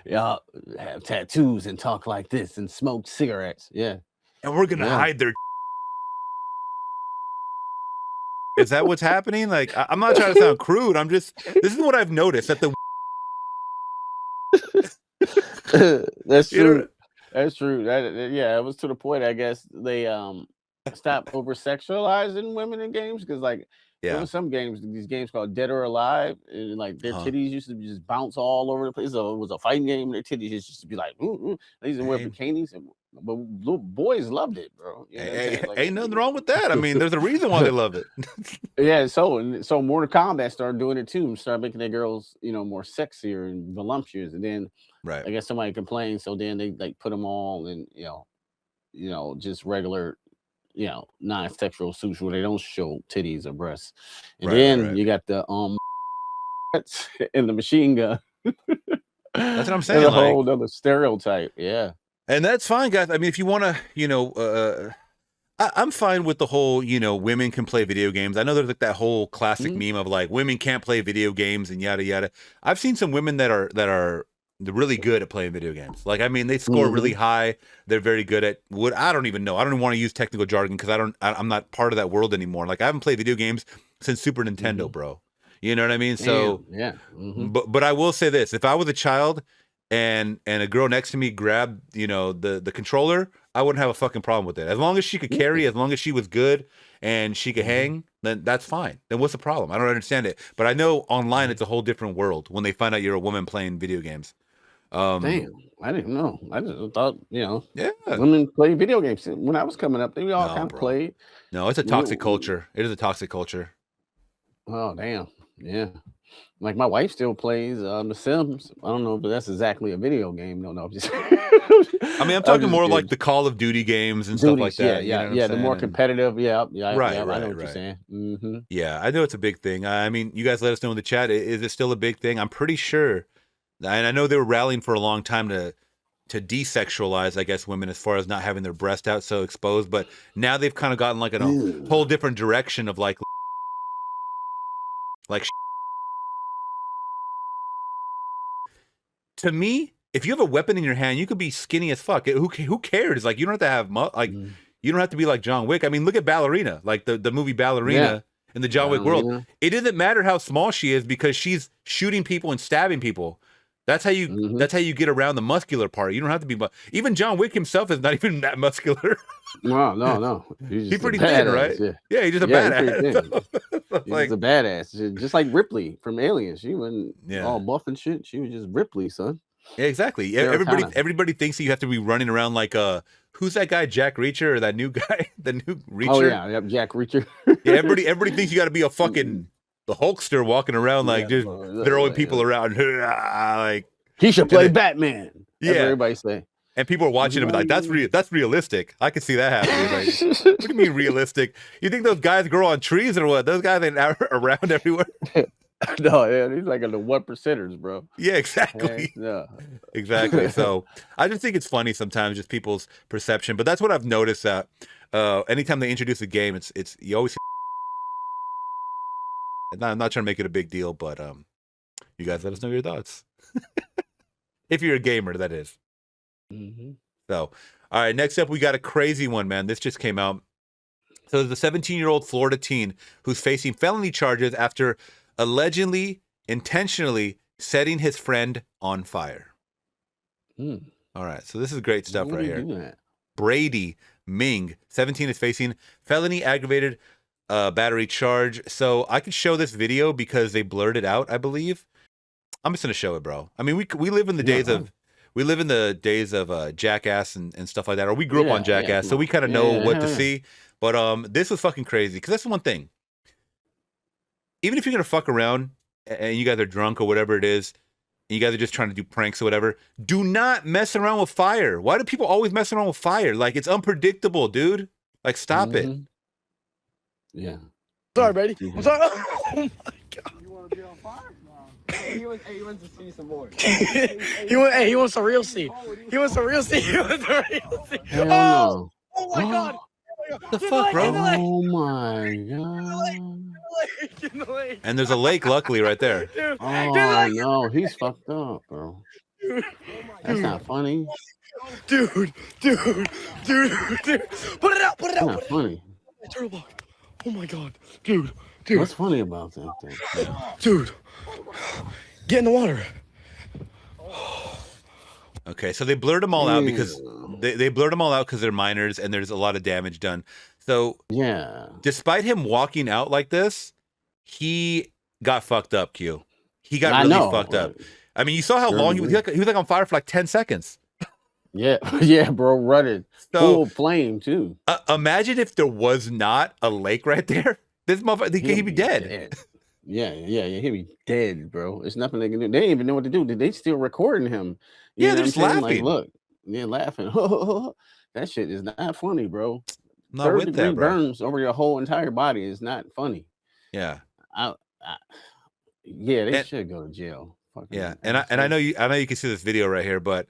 Yeah, have tattoos and talk like this and smoke cigarettes. Yeah. and we're going to hide their is that what's happening? Like, I'm not trying to sound crude. I'm just, this is what I've noticed that the That's You know- true. That's true. It was to the point. I guess they stopped over sexualizing women in games because, like, there yeah. were some games, these games called Dead or Alive, and like their Uh-huh. titties used to just bounce all over the place. So it was a fighting game. Their titties used to be like, they used to wear Hey. bikinis, but little boys loved it, bro. You know what I'm saying? Like, Ain't nothing wrong with that. I mean, there's a reason why they love it. yeah, so Mortal Kombat started doing it too, and started making their girls, more sexier and voluptuous. And then Right. I guess somebody complained, so then they like put them all in, just regular, non-sexual suits where they don't show titties or breasts. And Right, then right. you got the and the machine gun. That's what I'm That's saying. a Like, whole other stereotype. Yeah. and that's fine, guys. I mean, if you want to, I'm fine with the whole, women can play video games. I know there's like that whole classic meme of like women can't play video games and yada yada. I've seen some women that are really good at playing video games. Like, I mean, they score really high. They're very good at what I don't even know. I don't even want to use technical jargon because I'm not part of that world anymore. Like, I haven't played video games since Super Nintendo, bro. You know what I mean? So, yeah. but I will say this: if I was a child and a girl next to me grabbed, the controller, I wouldn't have a fucking problem with it. As long as she could carry, as long as she was good and she could hang, then that's fine. Then what's the problem? I don't understand it. But I know online it's a whole different world when they find out you're a woman playing video games. Damn, I didn't know. I just thought, Yeah. women play video games. When I was coming up, they all No, kind of bro. played. No, it's a toxic culture. It is a toxic culture. Oh, damn. Yeah. Like my wife still plays The Sims. I don't know, but that's exactly a video game. No, I'm just. I mean, I'm talking just more kidding. like the Call of Duty games and stuff like that. Yeah, you know what I'm the more saying? competitive. Yeah, Right, I know right, what you're right. saying. Mm-hmm. Yeah, I know it's a big thing. I mean, you guys let us know in the chat. Is it still a big thing? I'm pretty sure. And I know they were rallying for a long time to desexualize, I guess, women as far as not having their breast out so exposed. But now they've kind of gotten like a whole different direction of like to me, if you have a weapon in your hand, you could be skinny as fuck. Who cares? Like, you don't have to have you don't have to be like John Wick. I mean, look at Ballerina, like the movie Ballerina in the John Wick world. It doesn't matter how small she is because she's shooting people and stabbing people. That's how you that's how you get around the muscular part. You don't have to be even John Wick himself is not even that muscular. No. He's pretty thin, right? Yeah, he's just a badass. He's like a badass, just like Ripley from Aliens. She wasn't all buff and shit. She was just Ripley, son. Yeah, exactly. Everybody thinks that you have to be running around like who's that guy, Jack Reacher, or that new guy, the new Reacher? Oh yeah, Jack Reacher. Yeah, everybody thinks you got to be a fucking the Hulkster walking around like just throwing people around. Like he should play Batman. That's what everybody say. And people are watching him like that's realistic. I can see that happening. Like, what do you mean realistic? You think those guys grow on trees or what? Those guys ain't around everywhere. No, he's like the 1%ers, bro. Yeah, exactly. Yeah, exactly. So I just think it's funny sometimes, just people's perception. But that's what I've noticed that anytime they introduce a game, it's you always. I'm not trying to make it a big deal, but you guys let us know your thoughts. If you're a gamer, that is. So, all right, next up, we got a crazy one, man. This just came out. So there's a 17-year-old Florida teen who's facing felony charges after allegedly, intentionally setting his friend on fire. All right, so this is great stuff right here. Brady Ming, 17, is facing felony aggravated battery charge. So I could show this video because they blurred it out, I believe. I'm just gonna show it, bro. I mean, we live in the days of Jackass and stuff like that, or we grew up on Jackass, so we kind of know what to see. But this was fucking crazy because that's the one thing. Even if you're gonna fuck around and you guys are drunk or whatever it is, and you guys are just trying to do pranks or whatever, do not mess around with fire. Why do people always mess around with fire? Like, it's unpredictable, dude. Like, stop it. Yeah. Sorry, Brady. I'm sorry. Oh my God. You want to be on fire? He wants to see some more. He wants a real scene. He wants a real scene. Oh my God. The fuck, bro? Oh my God. And there's a lake, luckily, right there. Oh no, he's fucked up, bro. That's not funny. Dude. Put it out. That's not funny. Oh my God, dude. What's funny about that thing? Dude, get in the water. Okay, so they blurred them all out because they blurred them all out because they're minors and there's a lot of damage done. So despite him walking out like this, he got fucked up. Q. He got really fucked up. I mean, you saw how long he was like on fire for like 10 seconds. Yeah, bro, running full flame too. Imagine if there was not a lake right there. This motherfucker, he'd be dead. Yeah, he'd be dead, bro. It's nothing they can do. They didn't even know what to do. They still recording him? Yeah, they're just laughing. Like, look, they're laughing. That shit is not funny, bro. Not with that, bro. Burns over your whole entire body is not funny. Yeah. They should go to jail. And I know you can see this video right here, but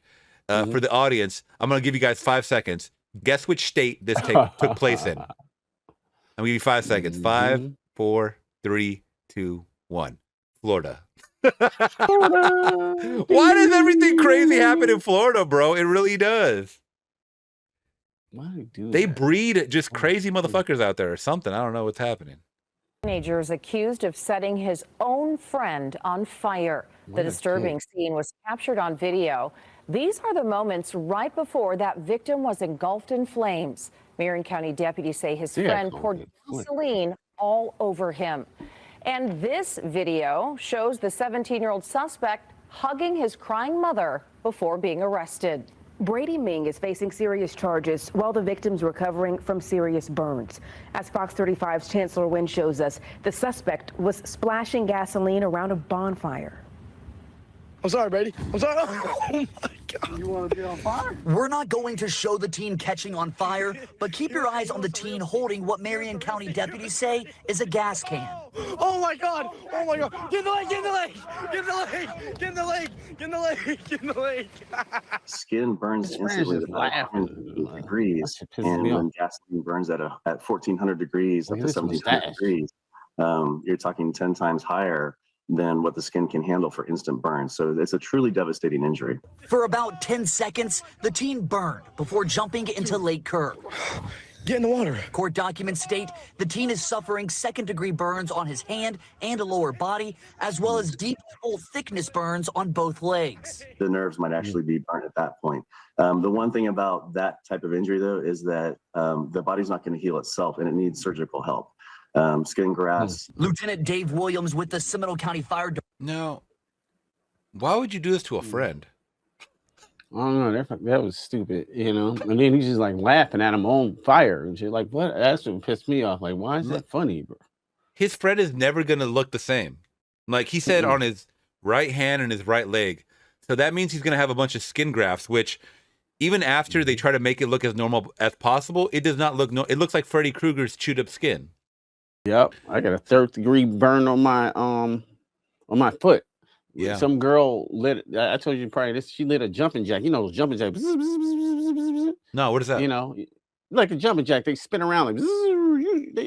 for the audience, I'm gonna give you guys 5 seconds. Guess which state this took place in. I'm gonna give you 5 seconds. 5, 4, 3, 2, 1. Florida. Why does everything crazy happen in Florida, bro? It really does. Why do they do They breed just crazy motherfuckers out there or something. I don't know what's happening. Teenager is accused of setting his own friend on fire. The disturbing scene was captured on video. These are the moments right before that victim was engulfed in flames. Marion County deputies say his friend poured gasoline all over him. And this video shows the 17-year-old suspect hugging his crying mother before being arrested. Brady Ming is facing serious charges while the victim's recovering from serious burns. As Fox 35's Chancellor Wynn shows us, the suspect was splashing gasoline around a bonfire. I'm sorry, Brady. I'm sorry. Oh my God. You want to be on fire? We're not going to show the teen catching on fire, but keep your eyes on the teen holding what Marion County deputies say is a gas can. Oh my God. Oh my God. Get in the lake. Get in the lake. Get in the lake. Get in the lake. Get in the lake. Get in the lake. Skin burns instantly at 100 degrees, and when gasoline burns at 1,400 degrees up to 1,700 degrees, you're talking 10 times higher. than what the skin can handle for instant burns. So it's a truly devastating injury. For about 10 seconds, the teen burned before jumping into Lake Kerr. Get in the water. Court documents state the teen is suffering second-degree burns on his hand and lower body, as well as deep, full-thickness burns on both legs. The nerves might actually be burnt at that point. The one thing about that type of injury, though, is that the body's not going to heal itself, and it needs surgical help. Skin grafts. Lieutenant Dave Williams with the Seminole County Fire. Now, why would you do this to a friend? I don't know. That was stupid, you know. And then he's just like laughing at him on fire and shit. Like, what? That's what pissed me off. Like, why is that funny, bro? His friend is never gonna look the same. Like he said, on his right hand and his right leg. So that means he's gonna have a bunch of skin grafts, which even after they try to make it look as normal as possible, it does not look it looks like Freddy Krueger's chewed up skin. Yep, I got a 3rd-degree burn on my foot. Yeah, some girl lit. I told you probably this. She lit a jumping jack. You know, those jumping jacks. No, what is that? You know, like a jumping jack. They spin around like.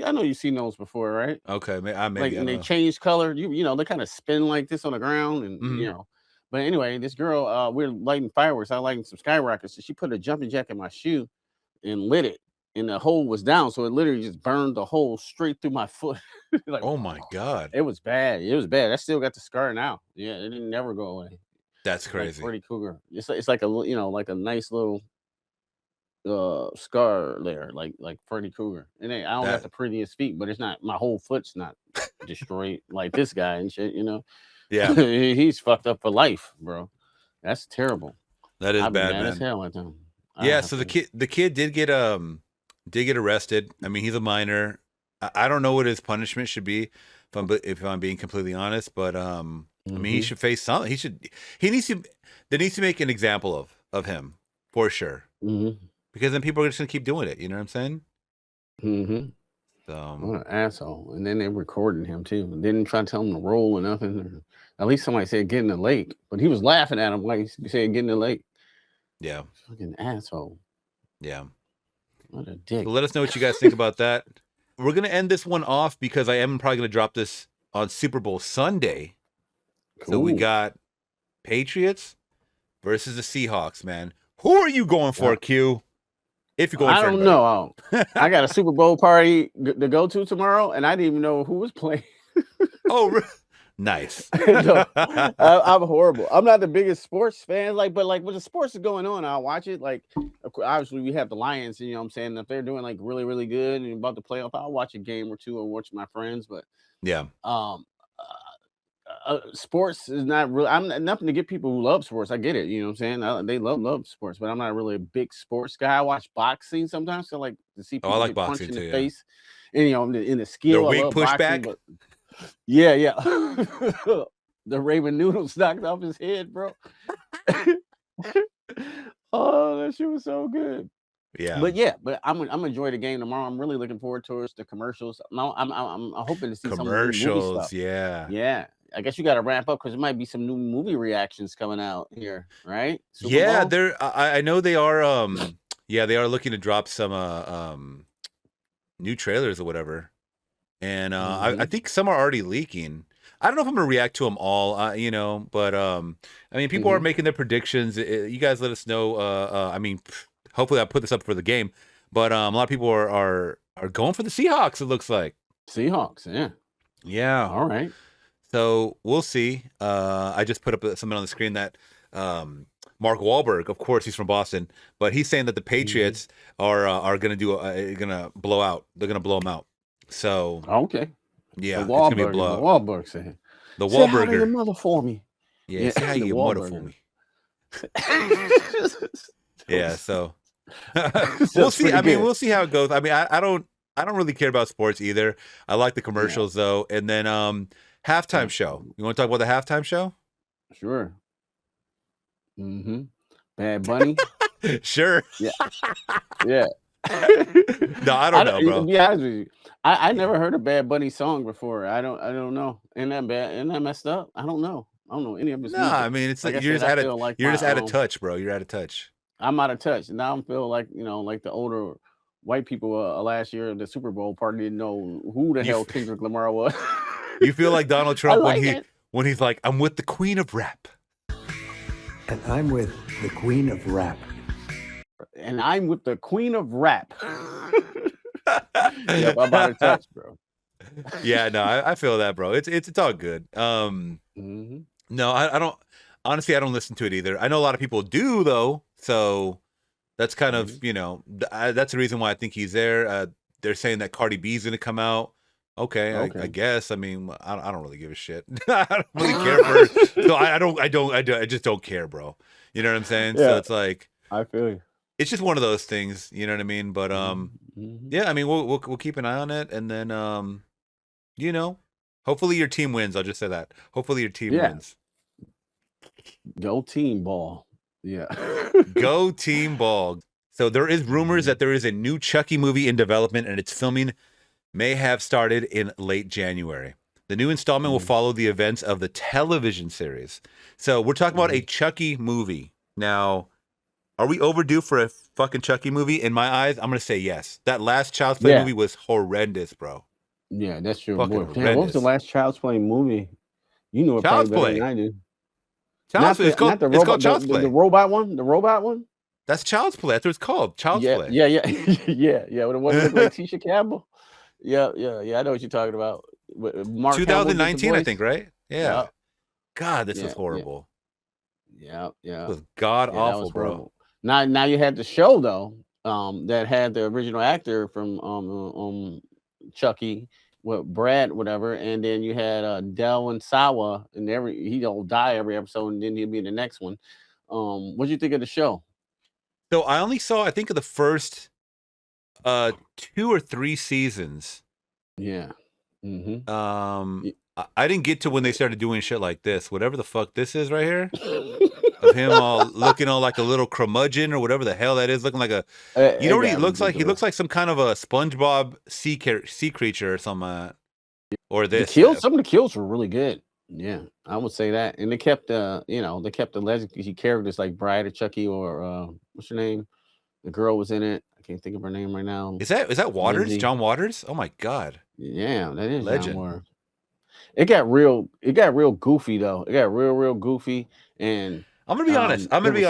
I know you've seen those before, right? Okay, maybe like, and they change color. You know, they kind of spin like this on the ground, and you know. But anyway, this girl, we're lighting fireworks. I lighting some skyrockets. So she put a jumping jack in my shoe and lit it. And the hole was down, so it literally just burned the hole straight through my foot. Like, oh my god, it was bad. It was bad. I still got the scar now. Yeah, it didn't never go away. That's crazy. Like Freddy Krueger. It's like a like a nice little scar there, like Freddy Krueger. And I don't got the prettiest feet, but it's not. My whole foot's not destroyed like this guy and shit. You know. Yeah, he's fucked up for life, bro. That's terrible. That is bad, man. As hell at them. Yeah. So the kid did get arrested. I mean, he's a minor. I don't know what his punishment should be, if I'm being completely honest. But I mean, he should face something. They needs to make an example of him for sure. Because then people are just gonna keep doing it. You know what I'm saying? So what an asshole. And then they recording him too. And didn't try to tell him to roll or nothing. Or at least somebody said get in the lake, but he was laughing at him like he said get in the lake. Yeah, fucking asshole. Yeah. What a dick. So let us know what you guys think about that. We're going to end this one off because I am probably going to drop this on Super Bowl Sunday. Cool. So we got Patriots versus the Seahawks, man. Who are you going for, Q? If you're going I don't know. I got a Super Bowl party to go to tomorrow, and I didn't even know who was playing. Oh, nice. No, I'm horrible. I'm not the biggest sports fan, but when the sports is going on, I'll watch it. Like, obviously, we have the Lions, you know what I'm saying? If they're doing like really, really good and about to play off, I'll watch a game or two or watch my friends. But yeah, sports is not really. I'm nothing to get people who love sports. I get it, you know what I'm saying? They love sports, but I'm not really a big sports guy. I watch boxing sometimes, so like to see people get punched in the face, and you know, in the skill. The weight pushback. Yeah. The Raven noodles knocked off his head, bro. Oh, that shit was so good. Yeah. But I'm enjoy the game tomorrow. I'm really looking forward towards the commercials. I'm hoping to see commercials. Some movie stuff. Yeah. I guess you got to wrap up because there might be some new movie reactions coming out here, right? Super Bowl? I know they are. They are looking to drop some new trailers or whatever. And I think some are already leaking. I don't know if I'm gonna react to them all, but I mean, people are making their predictions. You guys let us know. I mean, hopefully, I'll put this up for the game. But a lot of people are going for the Seahawks. It looks like Seahawks. Yeah. All right. So we'll see. I just put up something on the screen that Mark Wahlberg, of course, he's from Boston, but he's saying that the Patriots are gonna blow out. They're gonna blow them out. So okay. Yeah, it's gonna be a blowout. The Wahlberg saying. The Wahlburger. Say hi to your mother for me. Yeah, say hi to your mother for me. Yeah, so we'll see. I mean, we'll see how it goes. I mean, I don't really care about sports either. I like the commercials though. And then halftime show. You want to talk about the halftime show? Sure. Bad Bunny. Sure. Yeah. No, I don't know, bro. To be honest with you, I never heard a Bad Bunny song before. I don't know. Isn't that bad? Isn't that messed up? I don't know any of his music. I mean, it's like you're just out of touch, bro. You're out of touch. I'm out of touch. Now I'm feeling like, like the older white people last year at the Super Bowl party didn't know who the hell Kendrick Lamar was. You feel like Donald Trump when he's like, I'm with the queen of rap. And I'm with the queen of rap. And I'm with the queen of rap. Yep, I'm out of touch, bro. Yeah, no, I feel that, bro. It's all good. No, I don't. Honestly, I don't listen to it either. I know a lot of people do though, so that's kind of that's the reason why I think he's there. They're saying that Cardi B's gonna come out. Okay, I guess. I mean, I don't really give a shit. I don't really care for her. So I just don't care, bro. You know what I'm saying? Yeah. So it's like, I feel you. it's just one of those things. You know what I mean? But yeah. I mean, we'll keep an eye on it, and then hopefully your team wins. I'll just say that. Hopefully your team wins. Go team ball. Yeah. Go team ball. So there is rumors that there is a new Chucky movie in development, and its filming may have started in late January. The new installment will follow the events of the television series. So we're talking about a Chucky movie. Now, are we overdue for a fucking Chucky movie? In my eyes, I'm going to say yes. That last Child's Play movie was horrendous, bro. Yeah, that's true. Fucking Boy, damn, what was the last Child's Play movie? You know it Child's probably better Play. than I do. Child's Play. It's called Child's Play. The robot one? The robot one? That's Child's Play. That's what it's called. Child's Play. Yeah. Yeah. When it wasn't like Tisha Campbell. Yeah. I know what you're talking about. Mark 2019, I think, right? Yeah. God, this was horrible. Yeah. It was god awful, bro. Horrible. Now you had the show though, that had the original actor from Chucky, Brad, whatever, and then you had Delwyn Sawa, and he don't die every episode, and then he'll be in the next one. What do you think of the show? So I only saw, I think, of the first 2 or 3 seasons. Yeah. I didn't get to when they started doing shit like this, whatever the fuck this is right here, of him all looking all like a little curmudgeon or whatever the hell that is, looking like a. You know what he looks like? He looks like some kind of a SpongeBob sea creature or something. Or this. Some of the kills were really good. Yeah, I would say that, and they kept the legacy characters like Bride of Chucky or what's her name? The girl was in it. I can't think of her name right now. Is that Waters? Lindsay. John Waters? Oh my god. Yeah, that is Legend. John Waters. It got real goofy though. It got real goofy, and I'm gonna be honest. I'm gonna be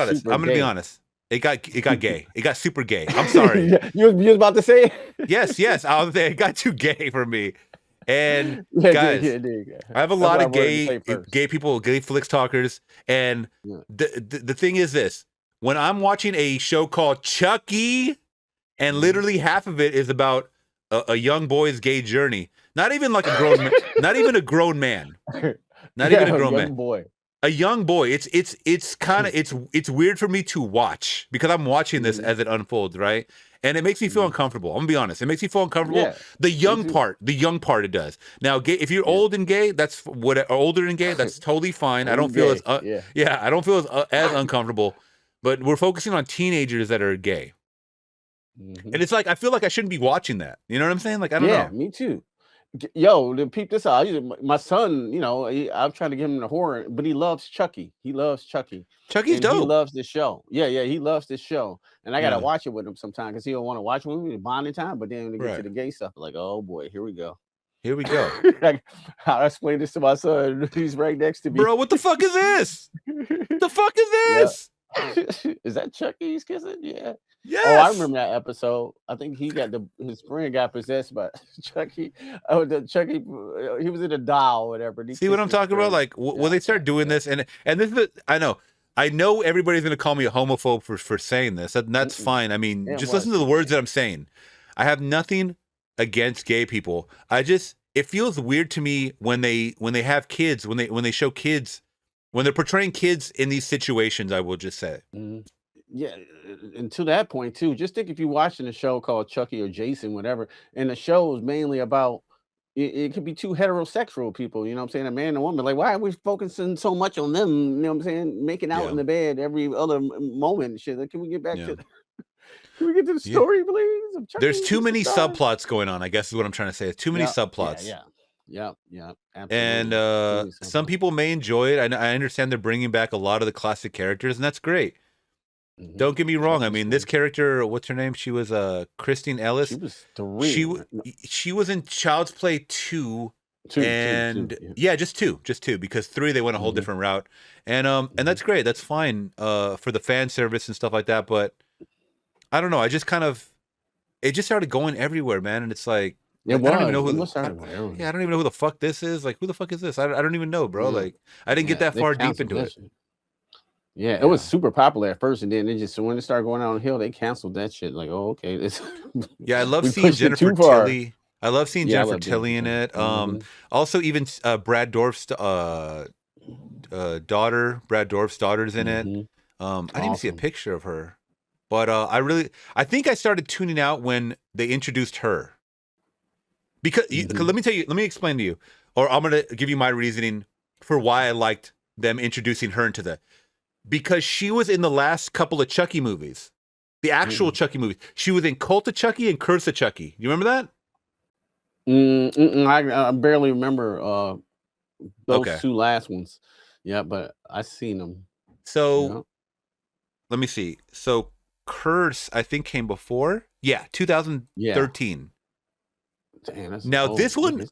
honest. It got gay. It got super gay. I'm sorry. You was about to say it? Yes. I was saying it got too gay for me. And guys, I have a lot of gay people, gay Flix talkers, and the thing is this: when I'm watching a show called Chucky, and literally half of it is about a young boy's gay journey, not even like a grown man, not even a grown man, not even a grown man, a young boy. It's kind of it's weird for me to watch because I'm watching this as it unfolds, right? And it makes me feel uncomfortable. I'm gonna be honest. It makes me feel uncomfortable. Yeah, the young part it does. Now, gay, if you're old and gay, that's older and gay, that's totally fine. I don't feel as I don't feel as uncomfortable. But we're focusing on teenagers that are gay, and it's like I feel like I shouldn't be watching that. You know what I'm saying? Like I don't know. Yeah, me too. Yo, to peep this out. My son, I'm trying to get him the horror, but he loves Chucky. He loves Chucky. Chucky's dope. He loves this show. Yeah, he loves this show. And I gotta watch it with him sometime because he don't want to watch movies bonding time. But then when we get to the gay stuff, like, oh boy, here we go. Here we go. I explain this to my son. He's right next to me. Bro, what the fuck is this? The fuck is this? Yeah. Is that Chucky he's kissing? Yeah. Yes. Oh, I remember that episode. I think he got his friend got possessed by Chucky. Oh, Chucky, he was in a doll or whatever. See what I'm talking about? Like when they start doing this, and this is I know everybody's gonna call me a homophobe for saying this, and that's fine. I mean, just listen to the words that I'm saying. I have nothing against gay people. It feels weird to me when they have kids, when they show kids, when they're portraying kids in these situations. I will just say. Yeah, and to that point too, just think if you're watching a show called Chucky or Jason, whatever, and the show is mainly about it could be two heterosexual people, you know what I'm saying, a man and a woman. Like, why are we focusing so much on them? You know what I'm saying, making out in the bed every other moment and shit. Like, can we get back to can we get to the story, please? Of Chucky? There's too many subplots going on, I guess is what I'm trying to say. Too many subplots. Yeah, absolutely. And some people may enjoy it. I understand they're bringing back a lot of the classic characters, and that's great. Don't get me wrong. I mean, this character, what's her name? She was Kristen Ellis. She was 3. She was in Child's Play 2. Two, yeah, just two, because 3 they went a whole different route, and that's great. That's fine for the fan service and stuff like that. But I don't know. I just kind of it just started going everywhere, man, and it's like I don't even know who. I don't even know who the fuck this is. Like, who the fuck is this? I don't even know, bro. Like, I didn't get that far deep into it. Yeah, it was super popular at first, and then it just when it started going downhill, they canceled that shit. Like, oh, okay, this. Yeah, I love seeing Jennifer Tilly. I love seeing Jennifer Tilly in it. Also, even Brad Dorff's daughter. Brad Dorff's daughter's in it. I didn't even see a picture of her, but I think I started tuning out when they introduced her. Because let me explain to you, or I'm gonna give you my reasoning for why I liked them introducing her into because she was in the last couple of Chucky movies, the actual Chucky movies. She was in Cult of Chucky and Curse of Chucky. You remember that? I barely remember those two last ones. Yeah, but I seen them. So let me see. So Curse, I think, came before. Yeah, 2013. Damn, now this one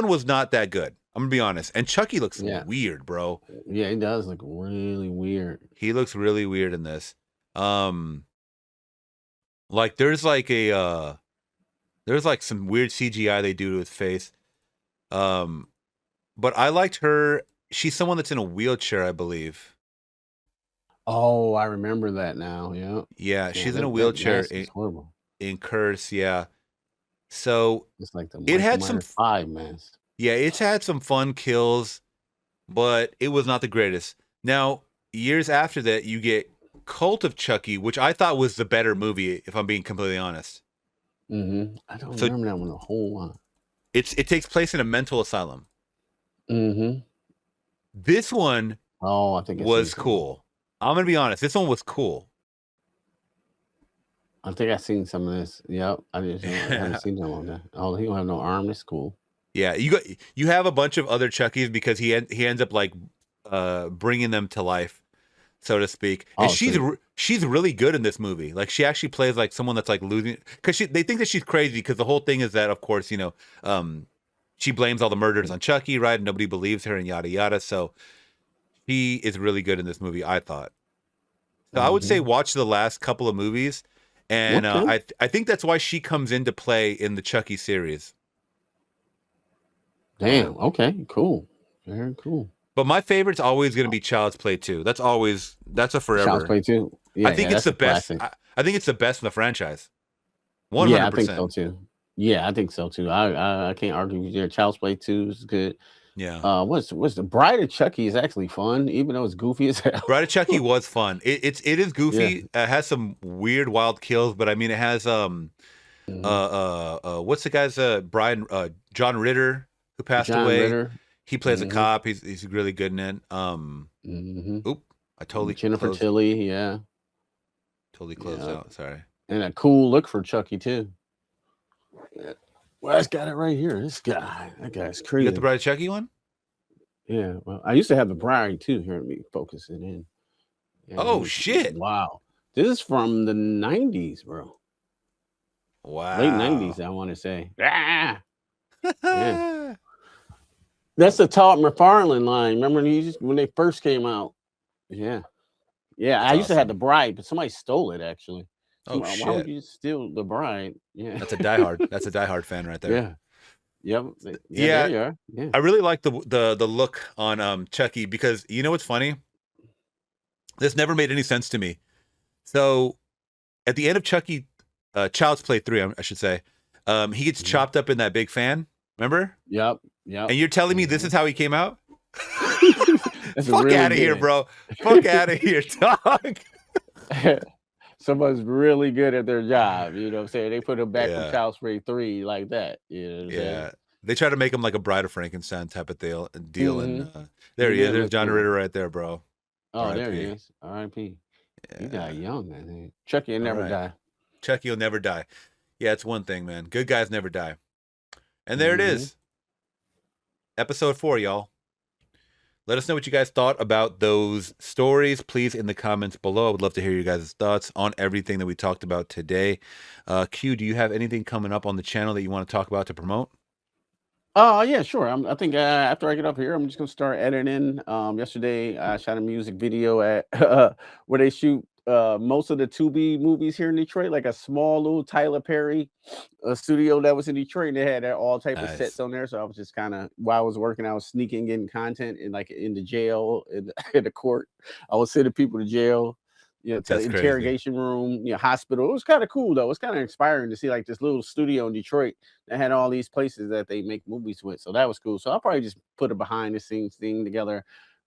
was not that good. I'm gonna be honest. And Chucky looks weird, bro. Yeah, he does look really weird. He looks really weird in this. Like there's like some weird CGI they do to his face. But I liked her. She's someone that's in a wheelchair, I believe. Oh, I remember that now. Yeah. Yeah, she's in a wheelchair in Curse. Yeah. So it's like it had some 5 mask. Yeah, it's had some fun kills, but it was not the greatest. Now, years after that, you get Cult of Chucky, which I thought was the better movie, if I'm being completely honest. I don't remember that one a whole lot. It takes place in a mental asylum. This one I think was cool. I'm gonna be honest. This one was cool. I think I've seen some of this. Yep, I haven't seen that one. Oh, he don't have no arm. That's cool. Yeah, you have a bunch of other Chuckies because he ends up like bringing them to life, so to speak. And she's really good in this movie. Like she actually plays like someone that's like losing because they think that she's crazy because the whole thing is that of course she blames all the murders on Chucky, right? And nobody believes her and yada yada. So she is really good in this movie, I thought. So I would say watch the last couple of movies, and I think that's why she comes into play in the Chucky series. Damn. Okay. Cool. Very cool. But my favorite's always going to be Child's Play 2. That's a forever. Child's Play 2. Yeah, I think it's the best. I think it's the best in the franchise. 100%. Yeah, I think so too. Yeah, I think so too. I can't argue with you. Child's Play 2 is good. Yeah. What's the Bride of Chucky is actually fun, even though it's goofy as hell. Bride of Chucky was fun. It is goofy. Yeah. It has some weird, wild kills, but I mean, it has what's the guy's John Ritter who passed away. Ritter. He plays a cop. He's really good in it. Oop, I totally Jennifer Tilly. Yeah. Totally closed out. Sorry. And a cool look for Chucky too. Yeah. Well, I got it right here. This guy, that guy's crazy. You got the Bride of Chucky one? Yeah. Well, I used to have the Bride too. Here, let me focus it in. Yeah, shit! Wow, this is from the 90s, bro. Wow. Late 90s, I want to say. Yeah. That's the Todd McFarlane line. Remember when they first came out? Yeah. Yeah, I used to have the Bride, but somebody stole it actually. Shit. Why would you steal the Bride? Yeah. That's a diehard fan right there. Yeah. Yep. Yeah. There you are. Yeah. I really like the look on Chucky because you know what's funny? This never made any sense to me. So at the end of Chucky, Child's Play 3, I should say, he gets chopped up in that big fan. Remember? Yep. And you're telling me this is how he came out? Fuck out of here, bro. Fuck out of here, dog. Someone's really good at their job. You know what I'm saying? They put him back from Child's Play 3 like that. You know what I'm saying? They try to make him like a Bride of Frankenstein type of deal. And there he is. There's John Ritter right there, bro. Oh, there he is. R.I.P. He died young, I think. Chucky will never die. Chucky will never die. Yeah, it's one thing, man. Good guys never die. And there it is. Episode 4, y'all. Let us know what you guys thought about those stories, please, in the comments below. I would love to hear you guys' thoughts on everything that we talked about today. Q, do you have anything coming up on the channel that you want to talk about to promote? Oh yeah, sure. I think after I get up here, I'm just gonna start editing. Yesterday I shot a music video at where they shoot most of the Tubi movies here in Detroit, like a small little Tyler Perry studio that was in Detroit. And they had all type of sets on there. So I was just kind of while I was working, I was sneaking getting content in like in the jail, in the court. I was sending people to jail. You know, to the That's crazy. interrogation room, you know, hospital. It was kind of cool though. It's kind of inspiring to see like this little studio in Detroit that had all these places that they make movies with. So that was cool. So I'll probably just put a behind the scenes thing together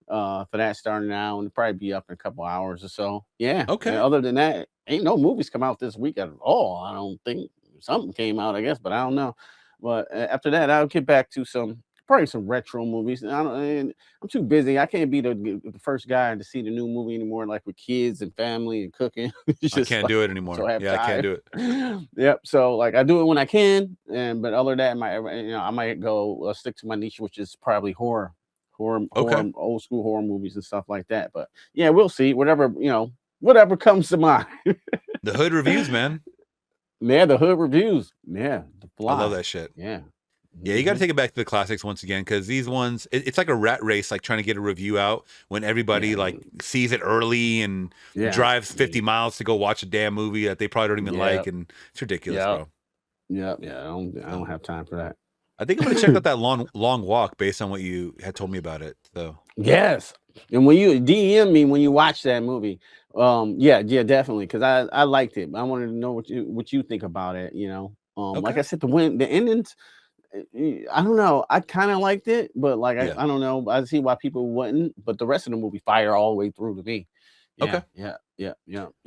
for that starting now, and it'll probably be up in a couple hours or so. Yeah. Okay. And other than that, ain't no movies come out this week at all. I don't think. Something came out, I guess, but I don't know. But after that, I'll get back to probably some retro movies. I'm too busy. I can't be the first guy to see the new movie anymore, like with kids and family and cooking. It's I just can't like, do it anymore. so I have Yeah, I can't time. do it. Yep. So like I do it when I can, but other than that, I might go stick to my niche, which is probably horror, old school horror movies and stuff like that. But yeah, we'll see. Whatever comes to mind. The Hood reviews, man. Yeah, the Hood reviews. Yeah, the Fly. I love that shit. Yeah. Yeah, you got to take it back to the classics once again, because these ones, it's like a rat race, like trying to get a review out when everybody like sees it early and drives 50 miles to go watch a damn movie that they probably don't even like, and it's ridiculous, bro. Yeah, I don't have time for that. I think I'm gonna check out that long walk based on what you had told me about it. So yes, and when you DM me when you watch that movie, yeah, definitely, because I liked it. I wanted to know what you think about it. You know, like I said, the endings. I don't know. I kind of liked it, but like I don't know. I see why people wouldn't. But the rest of the movie fire all the way through to me. Yeah, yeah.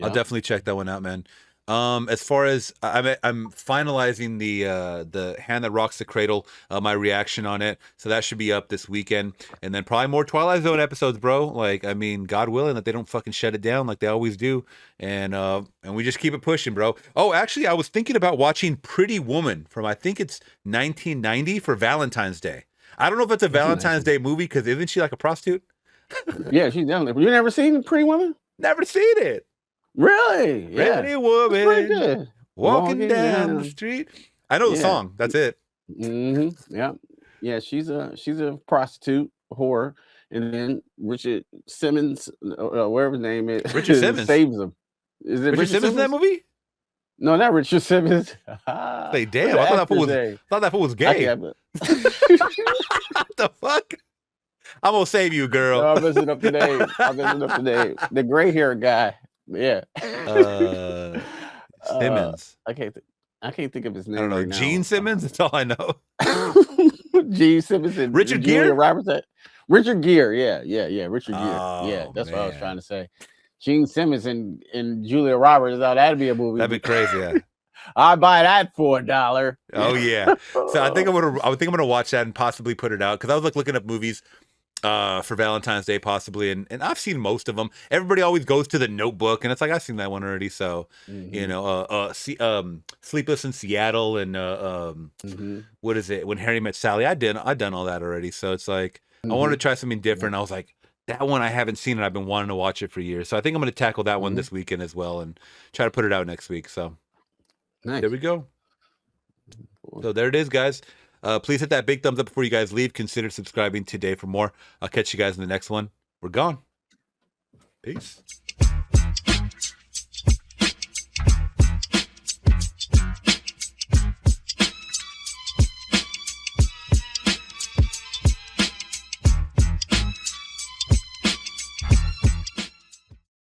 I'll definitely check that one out, man. As far as I'm finalizing the Hand That Rocks the Cradle, my reaction on it, so that should be up this weekend, and then probably more Twilight Zone episodes, bro. Like, I mean, God willing that they don't fucking shut it down like they always do, and we just keep it pushing, bro. Oh, actually, I was thinking about watching Pretty Woman from I think it's 1990 for Valentine's Day. I don't know if it's a Valentine's Day movie because isn't she like a prostitute? Yeah, she's definitely. You never seen Pretty Woman? Never seen it. Really? Yeah. Pretty woman walking down the street. I know the song. That's it. Yeah. She's a prostitute whore, and then Richard Simmons, whatever his name is, Richard Simmons saves him. Is it Richard Simmons in that movie? No, not Richard Simmons. Say, damn! I thought that fool was gay. What the fuck? I'm gonna save you, girl. No, I'm messing up the name. The gray hair guy. Yeah. Simmons. I can't think of his name. I don't know. Right Gene now. Simmons. That's all I know. Gene Simmons and Richard Julia Gere. Roberts. Richard Gere. Yeah. Richard Gere. Oh, that's what I was man. trying to say. Gene Simmons and Julia Roberts. That'd be a movie. That'd be crazy. Yeah. I'd buy that for $1. Oh yeah. So I think I'm gonna watch that and possibly put it out because I was like looking up movies for Valentine's Day possibly, and I've seen most of them. Everybody always goes to The Notebook, and it's like I've seen that one already. So you know, Sleepless in Seattle, and what is it? When Harry Met Sally. I've done all that already. So it's like I wanted to try something different. I was like, that one I haven't seen, and I've been wanting to watch it for years. So I think I'm going to tackle that one this weekend as well, and try to put it out next week. So there we go. So there it is, guys. Please hit that big thumbs up before you guys leave. Consider subscribing today for more. I'll catch you guys in the next one. We're gone. Peace.